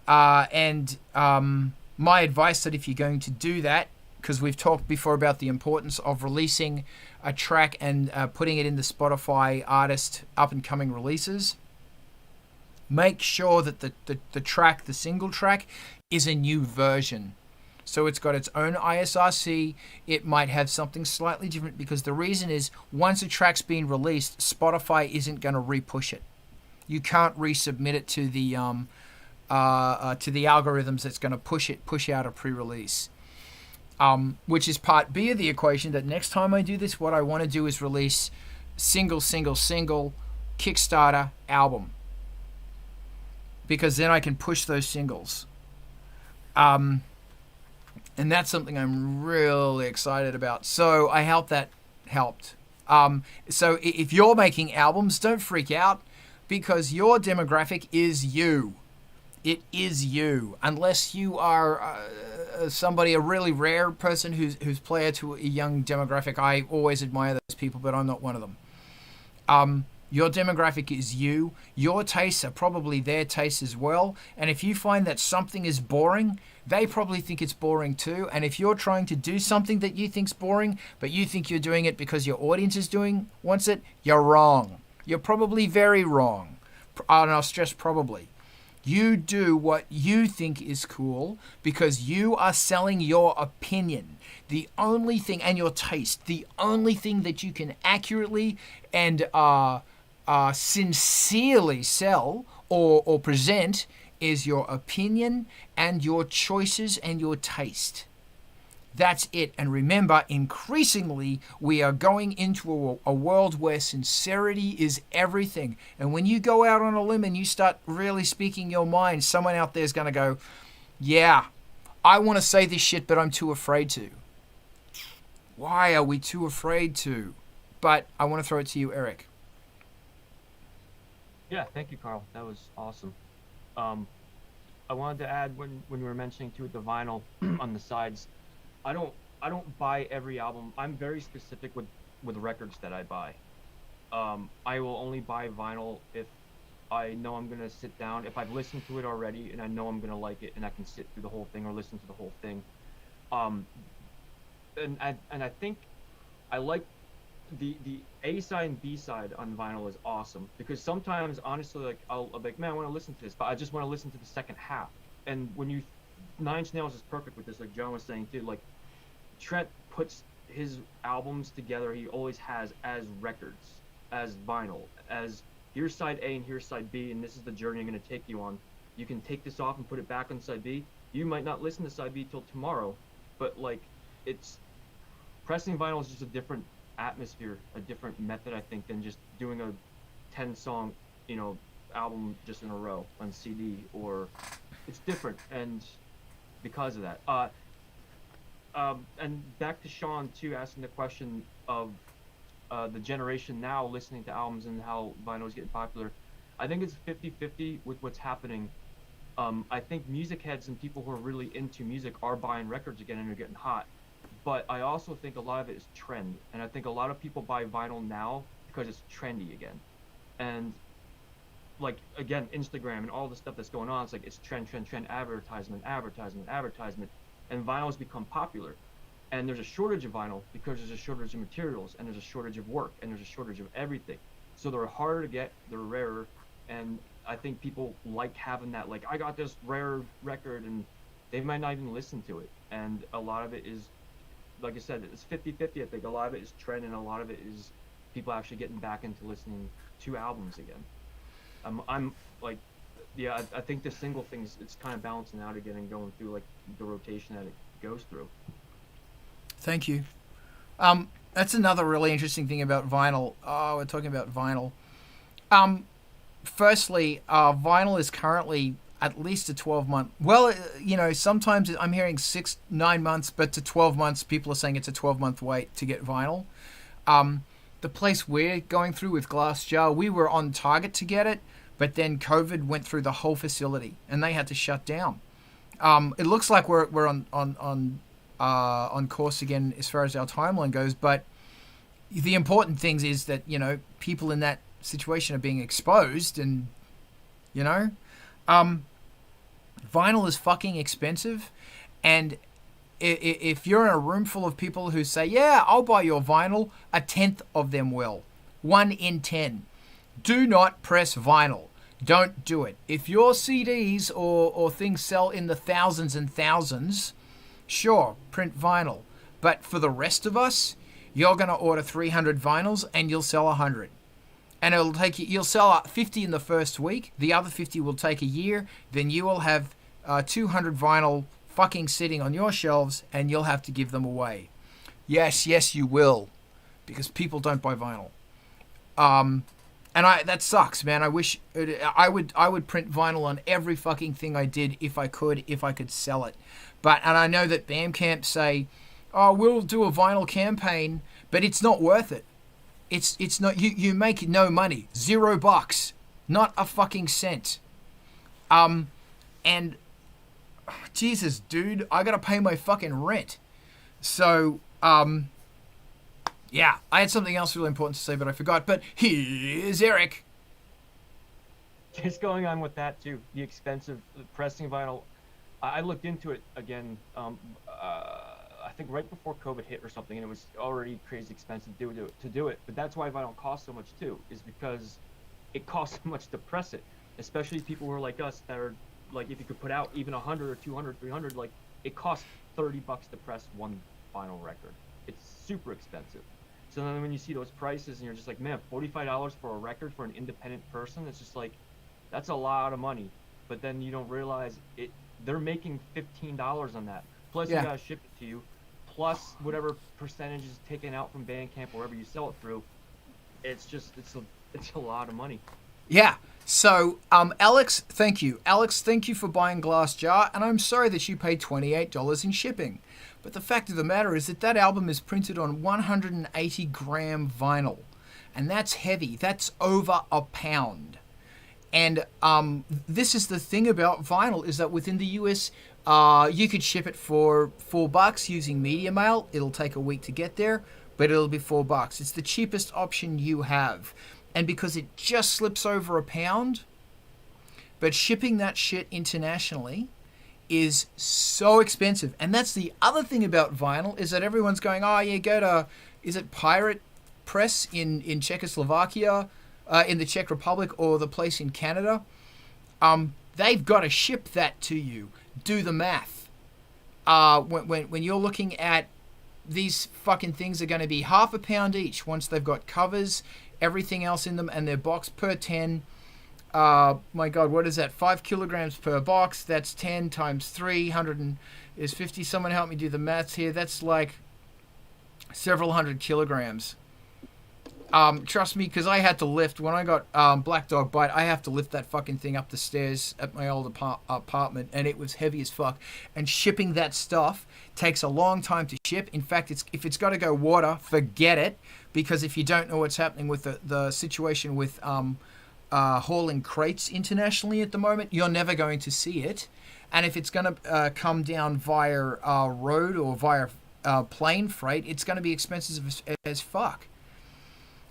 My advice that if you're going to do that, because we've talked before about the importance of releasing a track and putting it in the Spotify artist up-and-coming releases, make sure that the track, the single track, is a new version. So it's got its own ISRC. It might have something slightly different because the reason is once a track's been released, Spotify isn't going to re-push it. You can't resubmit it to the algorithms that's going to push out a pre-release. Which is part B of the equation, that next time I do this, what I want to do is release single, Kickstarter, album. Because then I can push those singles. And that's something I'm really excited about. So I hope that helped. So if you're making albums, don't freak out, because your demographic is you. It is you, unless you are a really rare person who's player to a young demographic. I always admire those people, but I'm not one of them. Your demographic is you. Your tastes are probably their tastes as well. And if you find that something is boring, they probably think it's boring too. And if you're trying to do something that you think's boring, but you think you're doing it because your audience wants it, you're wrong. You're probably very wrong. And I'll stress probably. You do what you think is cool because you are selling your opinion. The only thing, and your taste, the only thing that you can accurately and sincerely sell or present is your opinion and your choices and your taste. That's it. And remember, increasingly, we are going into a world where sincerity is everything. And when you go out on a limb and you start really speaking your mind, someone out there is going to go, yeah, I want to say this shit, but I'm too afraid to. Why are we too afraid to? But I want to throw it to you, Eric. Yeah, thank you, Carl. That was awesome. I wanted to add when you were mentioning too the vinyl on the sides, I don't buy every album. I'm very specific with records that I buy. I will only buy vinyl if I know I'm gonna sit down. If I've listened to it already and I know I'm gonna like it and I can sit through the whole thing or listen to the whole thing. And I think I like the A side and B side on vinyl is awesome because sometimes honestly like I'll be like, man, I want to listen to this, but I just want to listen to the second half. And when you Nine Inch Nails is perfect with this, like John was saying too, like Trent puts his albums together, he always has as records, as vinyl, as here's side A and here's side B, and this is the journey I'm going to take you on. You can take this off and put it back on side B. You might not listen to side B till tomorrow, but like it's pressing vinyl is just a different atmosphere, a different method I think than just doing a 10 song, album just in a row on CD, or it's different. And because of that, and back to Sean too, asking the question of the generation now listening to albums and how vinyl is getting popular. I think it's 50-50 with what's happening. I think music heads and people who are really into music are buying records again and are getting hot. But I also think a lot of it is trend. And I think a lot of people buy vinyl now because it's trendy again. And like, again, Instagram and all the stuff that's going on, it's like it's trend, advertisement. And vinyl has become popular. And there's a shortage of vinyl because there's a shortage of materials and there's a shortage of work and there's a shortage of everything. So they're harder to get, they're rarer. And I think people like having that, like, I got this rare record, and they might not even listen to it. And a lot of it is, like I said, it's 50-50. I think a lot of it is trend, and a lot of it is people actually getting back into listening to albums again. I'm like, yeah, I think the single things, it's kind of balancing out again and going through like the rotation that it goes through. Thank you. That's another really interesting thing about vinyl. Oh, we're talking about vinyl. Firstly, vinyl is currently at least a 12-month. Well, sometimes I'm hearing 6-9 months, but to 12 months, people are saying it's a 12-month wait to get vinyl. The place we're going through with Glass Jar, we were on target to get it, but then COVID went through the whole facility and they had to shut down. It looks like we're on course again as far as our timeline goes, but the important thing is that people in that situation are being exposed, and vinyl is fucking expensive. And if you're in a room full of people who say, yeah, I'll buy your vinyl, a 10th of them will. 1 in 10. Do not press vinyl. Don't do it. If your CDs or things sell in the thousands and thousands, sure, print vinyl. But for the rest of us, you're going to order 300 vinyls and you'll sell 100. And it'll take you'll sell 50 in the first week. The other 50 will take a year. Then you will have 200 vinyl fucking sitting on your shelves, and you'll have to give them away. Yes, you will, because people don't buy vinyl. And that sucks, man. I wish I would print vinyl on every fucking thing I did if I could sell it. And I know that Bandcamp say, oh, we'll do a vinyl campaign, but it's not worth it. It's not, you make no money. $0, not a fucking cent. And Jesus, dude, I gotta pay my fucking rent. So, yeah, I had something else really important to say, but I forgot. But here's Eric. Just going on with that too, the expensive pressing vinyl. I looked into it again. I think right before COVID hit or something, and it was already crazy expensive to do it. But that's why vinyl costs so much too, is because it costs so much to press it. Especially people who are like us that are like, if you could put out even 100 or 200, 300, like it costs $30 to press one vinyl record. It's super expensive. So then when you see those prices and you're just like, man, $45 for a record for an independent person, it's just like, that's a lot of money. But then you don't realize they're making $15 on that. Plus you gotta ship it to you. Plus whatever percentage is taken out from Bandcamp, wherever you sell it through. It's a lot of money. Yeah. So, Alex, thank you. Alex, thank you for buying Glass Jar, and I'm sorry that you paid $28 in shipping. But the fact of the matter is that that album is printed on 180 gram vinyl, and that's heavy. That's over a pound. And this is the thing about vinyl, is that within the US, you could ship it for $4 using media mail. It'll take a week to get there, but it'll be $4. It's the cheapest option you have. And because it just slips over a pound, but shipping that shit internationally is so expensive. And that's the other thing about vinyl, is that everyone's going, oh yeah, go to, is it Pirate Press in Czechoslovakia, in the Czech Republic, or the place in Canada? They've got to ship that to you. Do the math. When you're looking at these fucking things, are going to be half a pound each once they've got covers, everything else in them, and they're boxed per 10. My God, what is that? 5 kilograms per box. That's 10 times 300 is 50. Someone help me do the maths here. That's like several hundred kilograms. Trust me, because I had to lift, when I got Black Dog Bite, I have to lift that fucking thing up the stairs at my old apartment, and it was heavy as fuck. And shipping that stuff takes a long time to ship. In fact, if it's got to go water, forget it, because if you don't know what's happening with the situation with hauling crates internationally at the moment, you're never going to see it. And if it's going to come down via road or via plane freight, it's going to be expensive as fuck.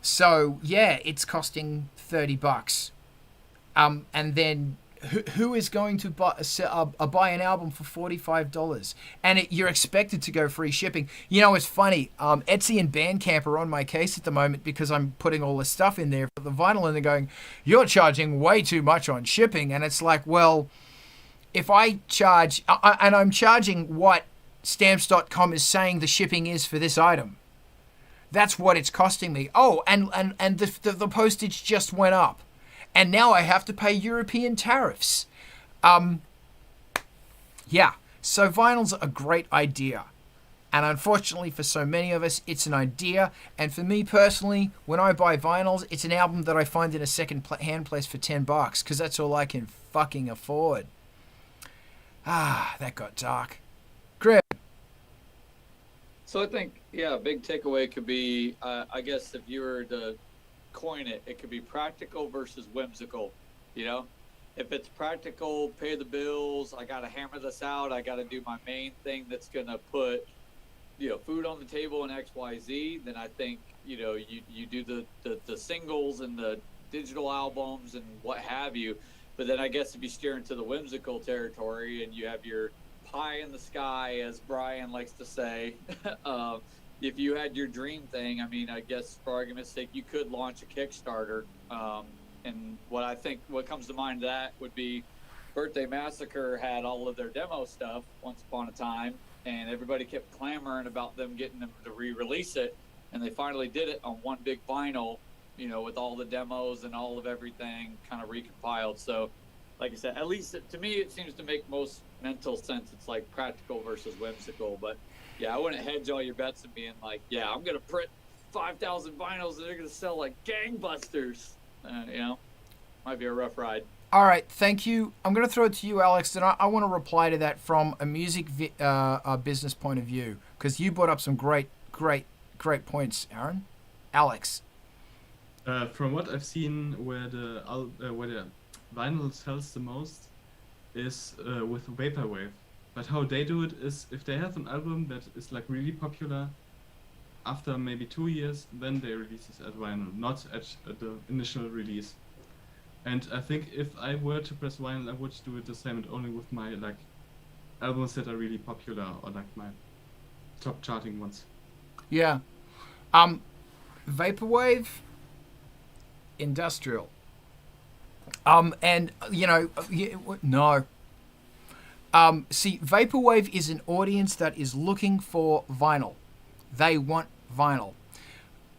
So yeah, it's costing $30. And then who is going to buy an album for $45? And you're expected to go free shipping. You know, it's funny. Etsy and Bandcamp are on my case at the moment because I'm putting all this stuff in there for the vinyl, and they're going, "You're charging way too much on shipping." And it's like, well, if I charge, and I'm charging what Stamps.com is saying the shipping is for this item. That's what it's costing me. Oh, and the postage just went up. And now I have to pay European tariffs. Yeah, so vinyl's a great idea. And unfortunately for so many of us, it's an idea. And for me personally, when I buy vinyls, it's an album that I find in a second-hand place for $10, because that's all I can fucking afford. That got dark. Greg. So I think, yeah, a big takeaway could be, I guess if you were to coin it, it could be practical versus whimsical. You know, if it's practical, pay the bills, I got to hammer this out, I got to do my main thing that's going to put, you know, food on the table and XYZ, then I think, you know, you do the singles and the digital albums and what have you. But then I guess if you steer into the whimsical territory and you have your pie in the sky, as Brian likes to say, if you had your dream thing, I mean, I guess for argument's sake, you could launch a Kickstarter. And what comes to mind that would be Birthday Massacre had all of their demo stuff once upon a time, and everybody kept clamoring about them getting them to re-release it, and they finally did it on one big vinyl, you know, with all the demos and all of everything kind of recompiled. So, like I said, at least to me, it seems to make most mental sense. It's like practical versus whimsical. But yeah, I wouldn't hedge all your bets and being like, yeah, I'm going to print 5,000 vinyls and they're going to sell like gangbusters. You know, might be a rough ride. All right, thank you. I'm going to throw it to you, Alex, and I want to reply to that from a music business point of view, because you brought up some great points, Aaron. Alex. From what I've seen, where the vinyl sells the most is with Vaporwave. But how they do it is, if they have an album that is like really popular, after maybe 2 years, then they release it at vinyl, not at the initial release. And I think if I were to press vinyl, I would do it the same, and only with my like albums that are really popular, or like my top charting ones. Yeah. Vaporwave, industrial. And you know, no. See, Vaporwave is an audience that is looking for vinyl. They want vinyl.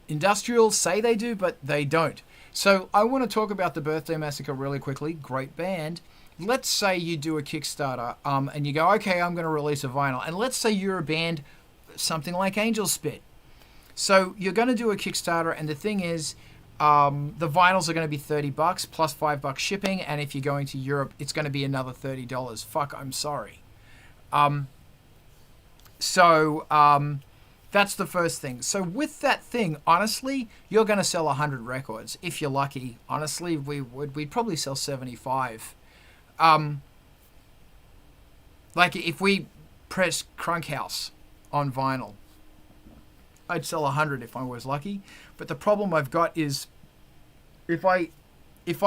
Industrial say they do, but they don't. So I want to talk about the Birthday Massacre really quickly. Great band. Let's say you do a Kickstarter, and you go, okay, I'm going to release a vinyl. And let's say you're a band, something like Angelspit. So you're going to do a Kickstarter, and the thing is, The vinyls are going to be $30 plus $5 shipping, and if you're going to Europe, it's going to be another $30. Fuck, I'm sorry. That's the first thing. So with that thing, honestly, you're going to sell 100 records if you're lucky. Honestly, we'd probably sell 75. Like if we press Crunk House on vinyl, I'd sell 100 if I was lucky. But the problem I've got is if I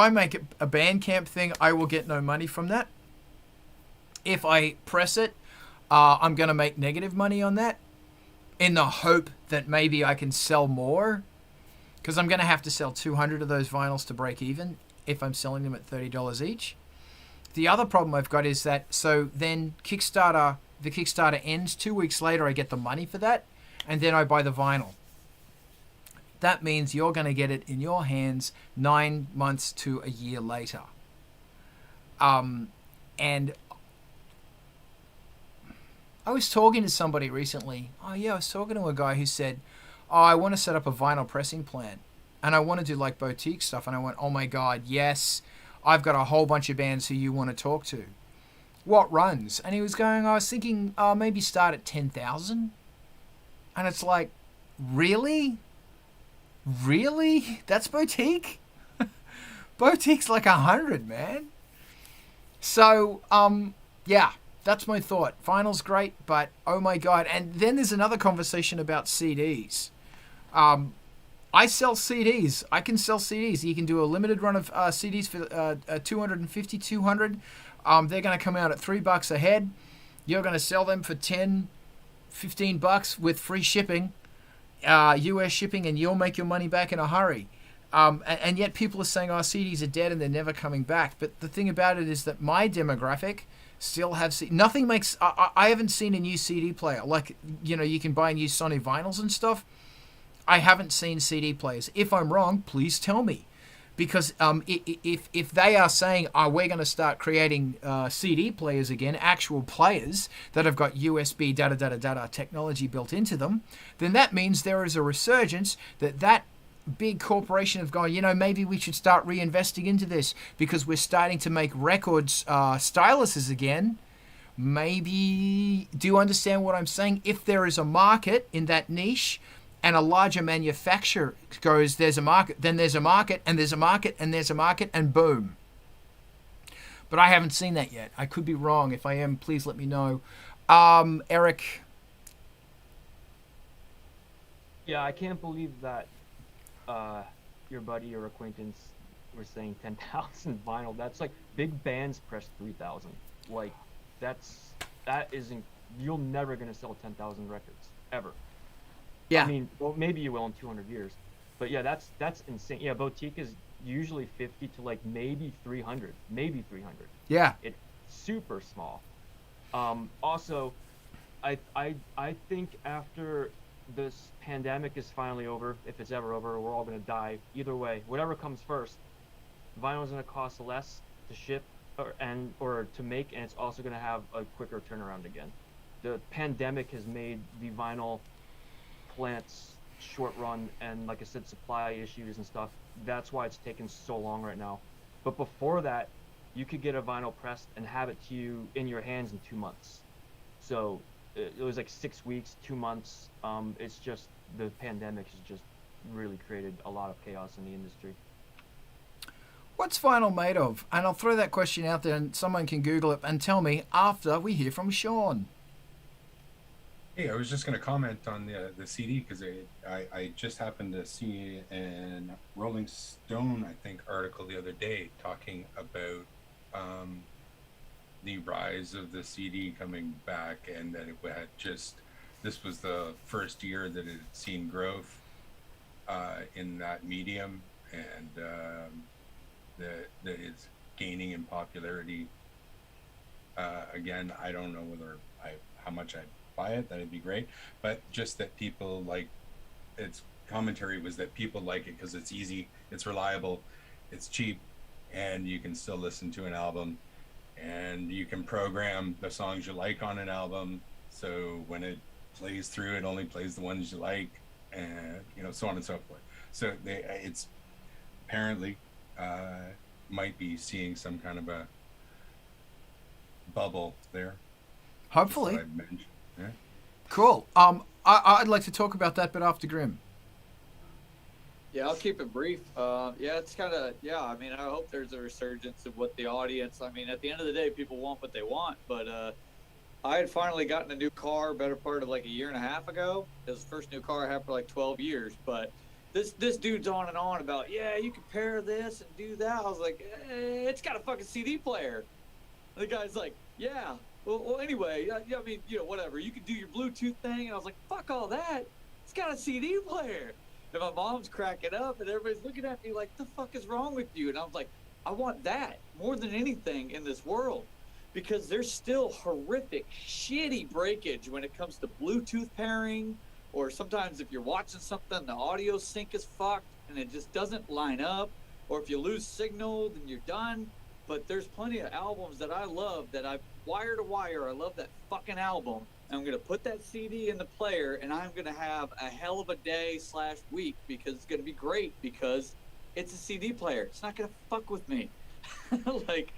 make it a Bandcamp thing, I will get no money from that. If I press it, I'm going to make negative money on that in the hope that maybe I can sell more, because I'm going to have to sell 200 of those vinyls to break even if I'm selling them at $30 each. The other problem I've got is that, so then the Kickstarter ends 2 weeks later, I get the money for that, and then I buy the vinyl. That means you're going to get it in your hands 9 months to a year later. And I was talking to somebody recently. I was talking to a guy who said, I want to set up a vinyl pressing plant and I want to do like boutique stuff. And I went, oh my God, yes, I've got a whole bunch of bands who you want to talk to. What runs? And he was going, I was thinking, maybe start at 10,000. And it's like, really? Really? That's boutique? Boutique's like 100, man. So, yeah. That's my thought. Vinyl's great, but oh my God. And then there's another conversation about CDs. I sell CDs. I can sell CDs. You can do a limited run of CDs for 250, 200. They're going to come out at $3 a head. You're going to sell them for 10, 15 bucks with free shipping, US shipping, and you'll make your money back in a hurry. And yet people are saying, oh, CDs are dead and they're never coming back. But the thing about it is that my demographic still have nothing makes. I haven't seen a new CD player like, you know, you can buy new Sony vinyls and stuff. I haven't seen CD players. If I'm wrong, please tell me, because if they are saying, we're going to start creating CD players again, actual players that have got USB data technology built into them, then that means there is a resurgence that big corporation have gone, you know, maybe we should start reinvesting into this because we're starting to make records styluses again. Maybe, do you understand what I'm saying? If there is a market in that niche and a larger manufacturer goes, there's a market, then there's a market, and there's a market, and there's a market, and boom. But I haven't seen that yet. I could be wrong. If I am, please let me know. Eric? Yeah, I can't believe that your buddy or acquaintance were saying 10,000 vinyl. That's like big bands press 3,000. Like that isn't. You're never gonna sell 10,000 records ever. Yeah. I mean, well, maybe you will in 200 years, but yeah, that's insane. Yeah, boutique is usually 50 to like maybe 300, maybe 300. Yeah. It's super small. Also, I think after this pandemic is finally over, if it's ever over, we're all going to die. Either way, whatever comes first, vinyl is going to cost less to ship or to make, and it's also going to have a quicker turnaround again. The pandemic has made the vinyl plants short run, and like I said, supply issues and stuff. That's why it's taken so long right now. But before that, you could get a vinyl pressed and have it to you in your hands in 2 months. So it was like 6 weeks, 2 months. It's just the pandemic has just really created a lot of chaos in the industry. What's vinyl made of? And I'll throw that question out there and someone can Google it and tell me after we hear from Sean. Hey, I was just going to comment on the CD because I just happened to see a Rolling Stone, I think, article the other day talking about the rise of the CD coming back, and that it had this was the first year that it had seen growth in that medium, and that it's gaining in popularity. Again, I don't know how much I buy it, that'd be great, but just that people like its commentary was that people like it because it's easy, it's reliable, it's cheap, and you can still listen to an album, and you can program the songs you like on an album, so when it plays through, it only plays the ones you like, and so on and so forth. So it's apparently might be seeing some kind of a bubble there. Hopefully. That's what I mentioned. Yeah. Cool. I'd like to talk about that, but after Grim. Yeah, I'll keep it brief. It's kind of, I mean, I hope there's a resurgence of what the audience, I mean, at the end of the day, people want what they want, but I had finally gotten a new car, better part of like a year and a half ago. It was the first new car I had for like 12 years, but this dude's on and on about, you can pair this and do that. I was like, it's got a fucking CD player. And the guy's like, yeah. Well, anyway, I mean, whatever. You can do your Bluetooth thing. And I was like, fuck all that. It's got a CD player. And my mom's cracking up, and everybody's looking at me like, the fuck is wrong with you? And I was like, I want that more than anything in this world. Because there's still horrific, shitty breakage when it comes to Bluetooth pairing, or sometimes if you're watching something, the audio sync is fucked, and it just doesn't line up. Or if you lose signal, then you're done. But there's plenty of albums that I love that I've wire to wire. I love that fucking album. I'm going to put that CD in the player, and I'm going to have a hell of a day/week because it's going to be great because it's a CD player. It's not going to fuck with me. Like,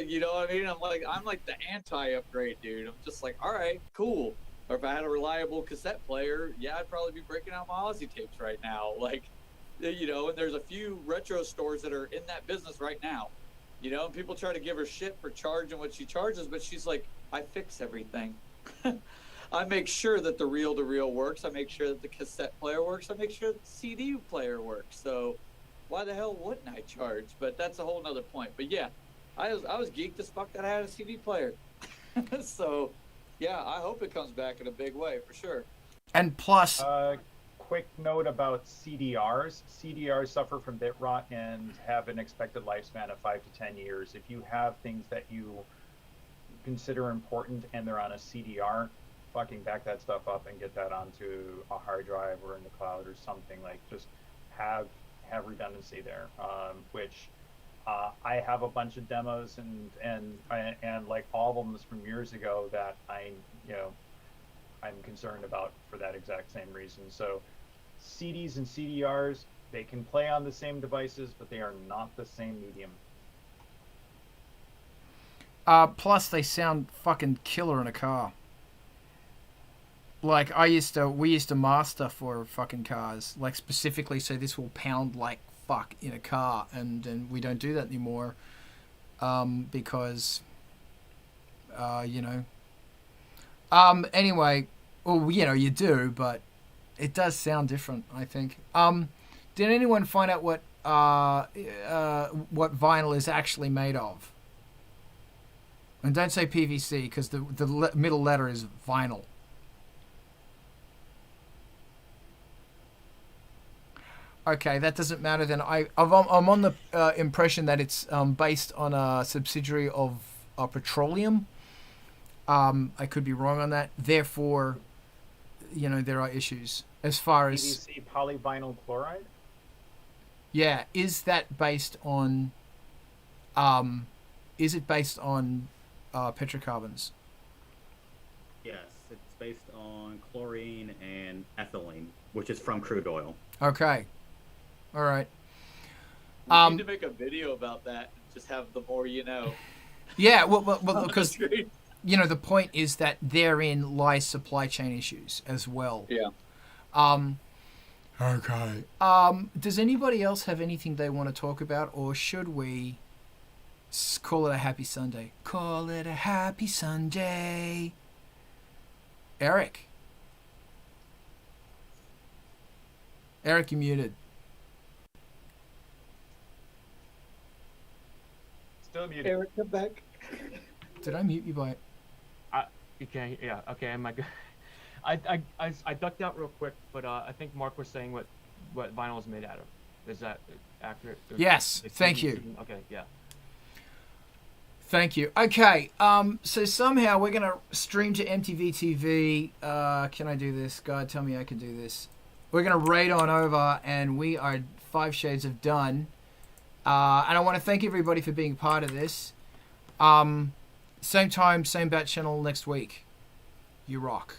you know what I mean? I'm like the anti-upgrade dude. I'm just like, all right, cool. Or if I had a reliable cassette player, I'd probably be breaking out my Aussie tapes right now. Like, and there's a few retro stores that are in that business right now. And people try to give her shit for charging what she charges, but she's like, I fix everything. I make sure that the reel-to-reel works. I make sure that the cassette player works. I make sure that the CD player works. So why the hell wouldn't I charge? But that's a whole nother point. But yeah, I was geeked as fuck that I had a CD player. So yeah, I hope it comes back in a big way for sure. And plus, quick note about CDRs. CDRs suffer from bit rot and have an expected lifespan of 5 to 10 years. If you have things that you consider important and they're on a CDR, fucking back that stuff up and get that onto a hard drive or in the cloud or something. Like, just have redundancy there. Which I have a bunch of demos and like albums from years ago that I'm concerned about for that exact same reason. So CDs and CDRs, they can play on the same devices, but they are not the same medium. plus they sound fucking killer in a car. Like we used to master for fucking cars, like specifically so this will pound like fuck in a car, and we don't do that anymore, because, anyway, well, you do, but it does sound different, I think. Did anyone find out what vinyl is actually made of? And don't say PVC, because the middle letter is vinyl. Okay, that doesn't matter then. I'm on the impression that it's based on a subsidiary of petroleum. I could be wrong on that. Therefore, there are issues as far as PVC polyvinyl chloride. Yeah, is that based on? Is it based on petrocarbons? Yes, it's based on chlorine and ethylene, which is from crude oil. Okay. All right. We need to make a video about that. Just have the more you know. Yeah, well, because the point is that therein lies supply chain issues as well. Yeah. Okay. Does anybody else have anything they want to talk about, or should we call it a happy Sunday? Call it a happy Sunday. Eric, you muted. Still muted. Eric, come back. Did I mute you by? Okay, yeah, okay. Am I good? I ducked out real quick, but I think Mark was saying what vinyl is made out of. Is that accurate? Yes. Thank you. Okay. Yeah. Thank you. Okay. So somehow we're gonna stream to MTV TV. Can I do this? God, tell me I can do this. We're gonna raid on over, and we are 5 shades of done. And I want to thank everybody for being part of this. Same time, same bat channel next week. You rock.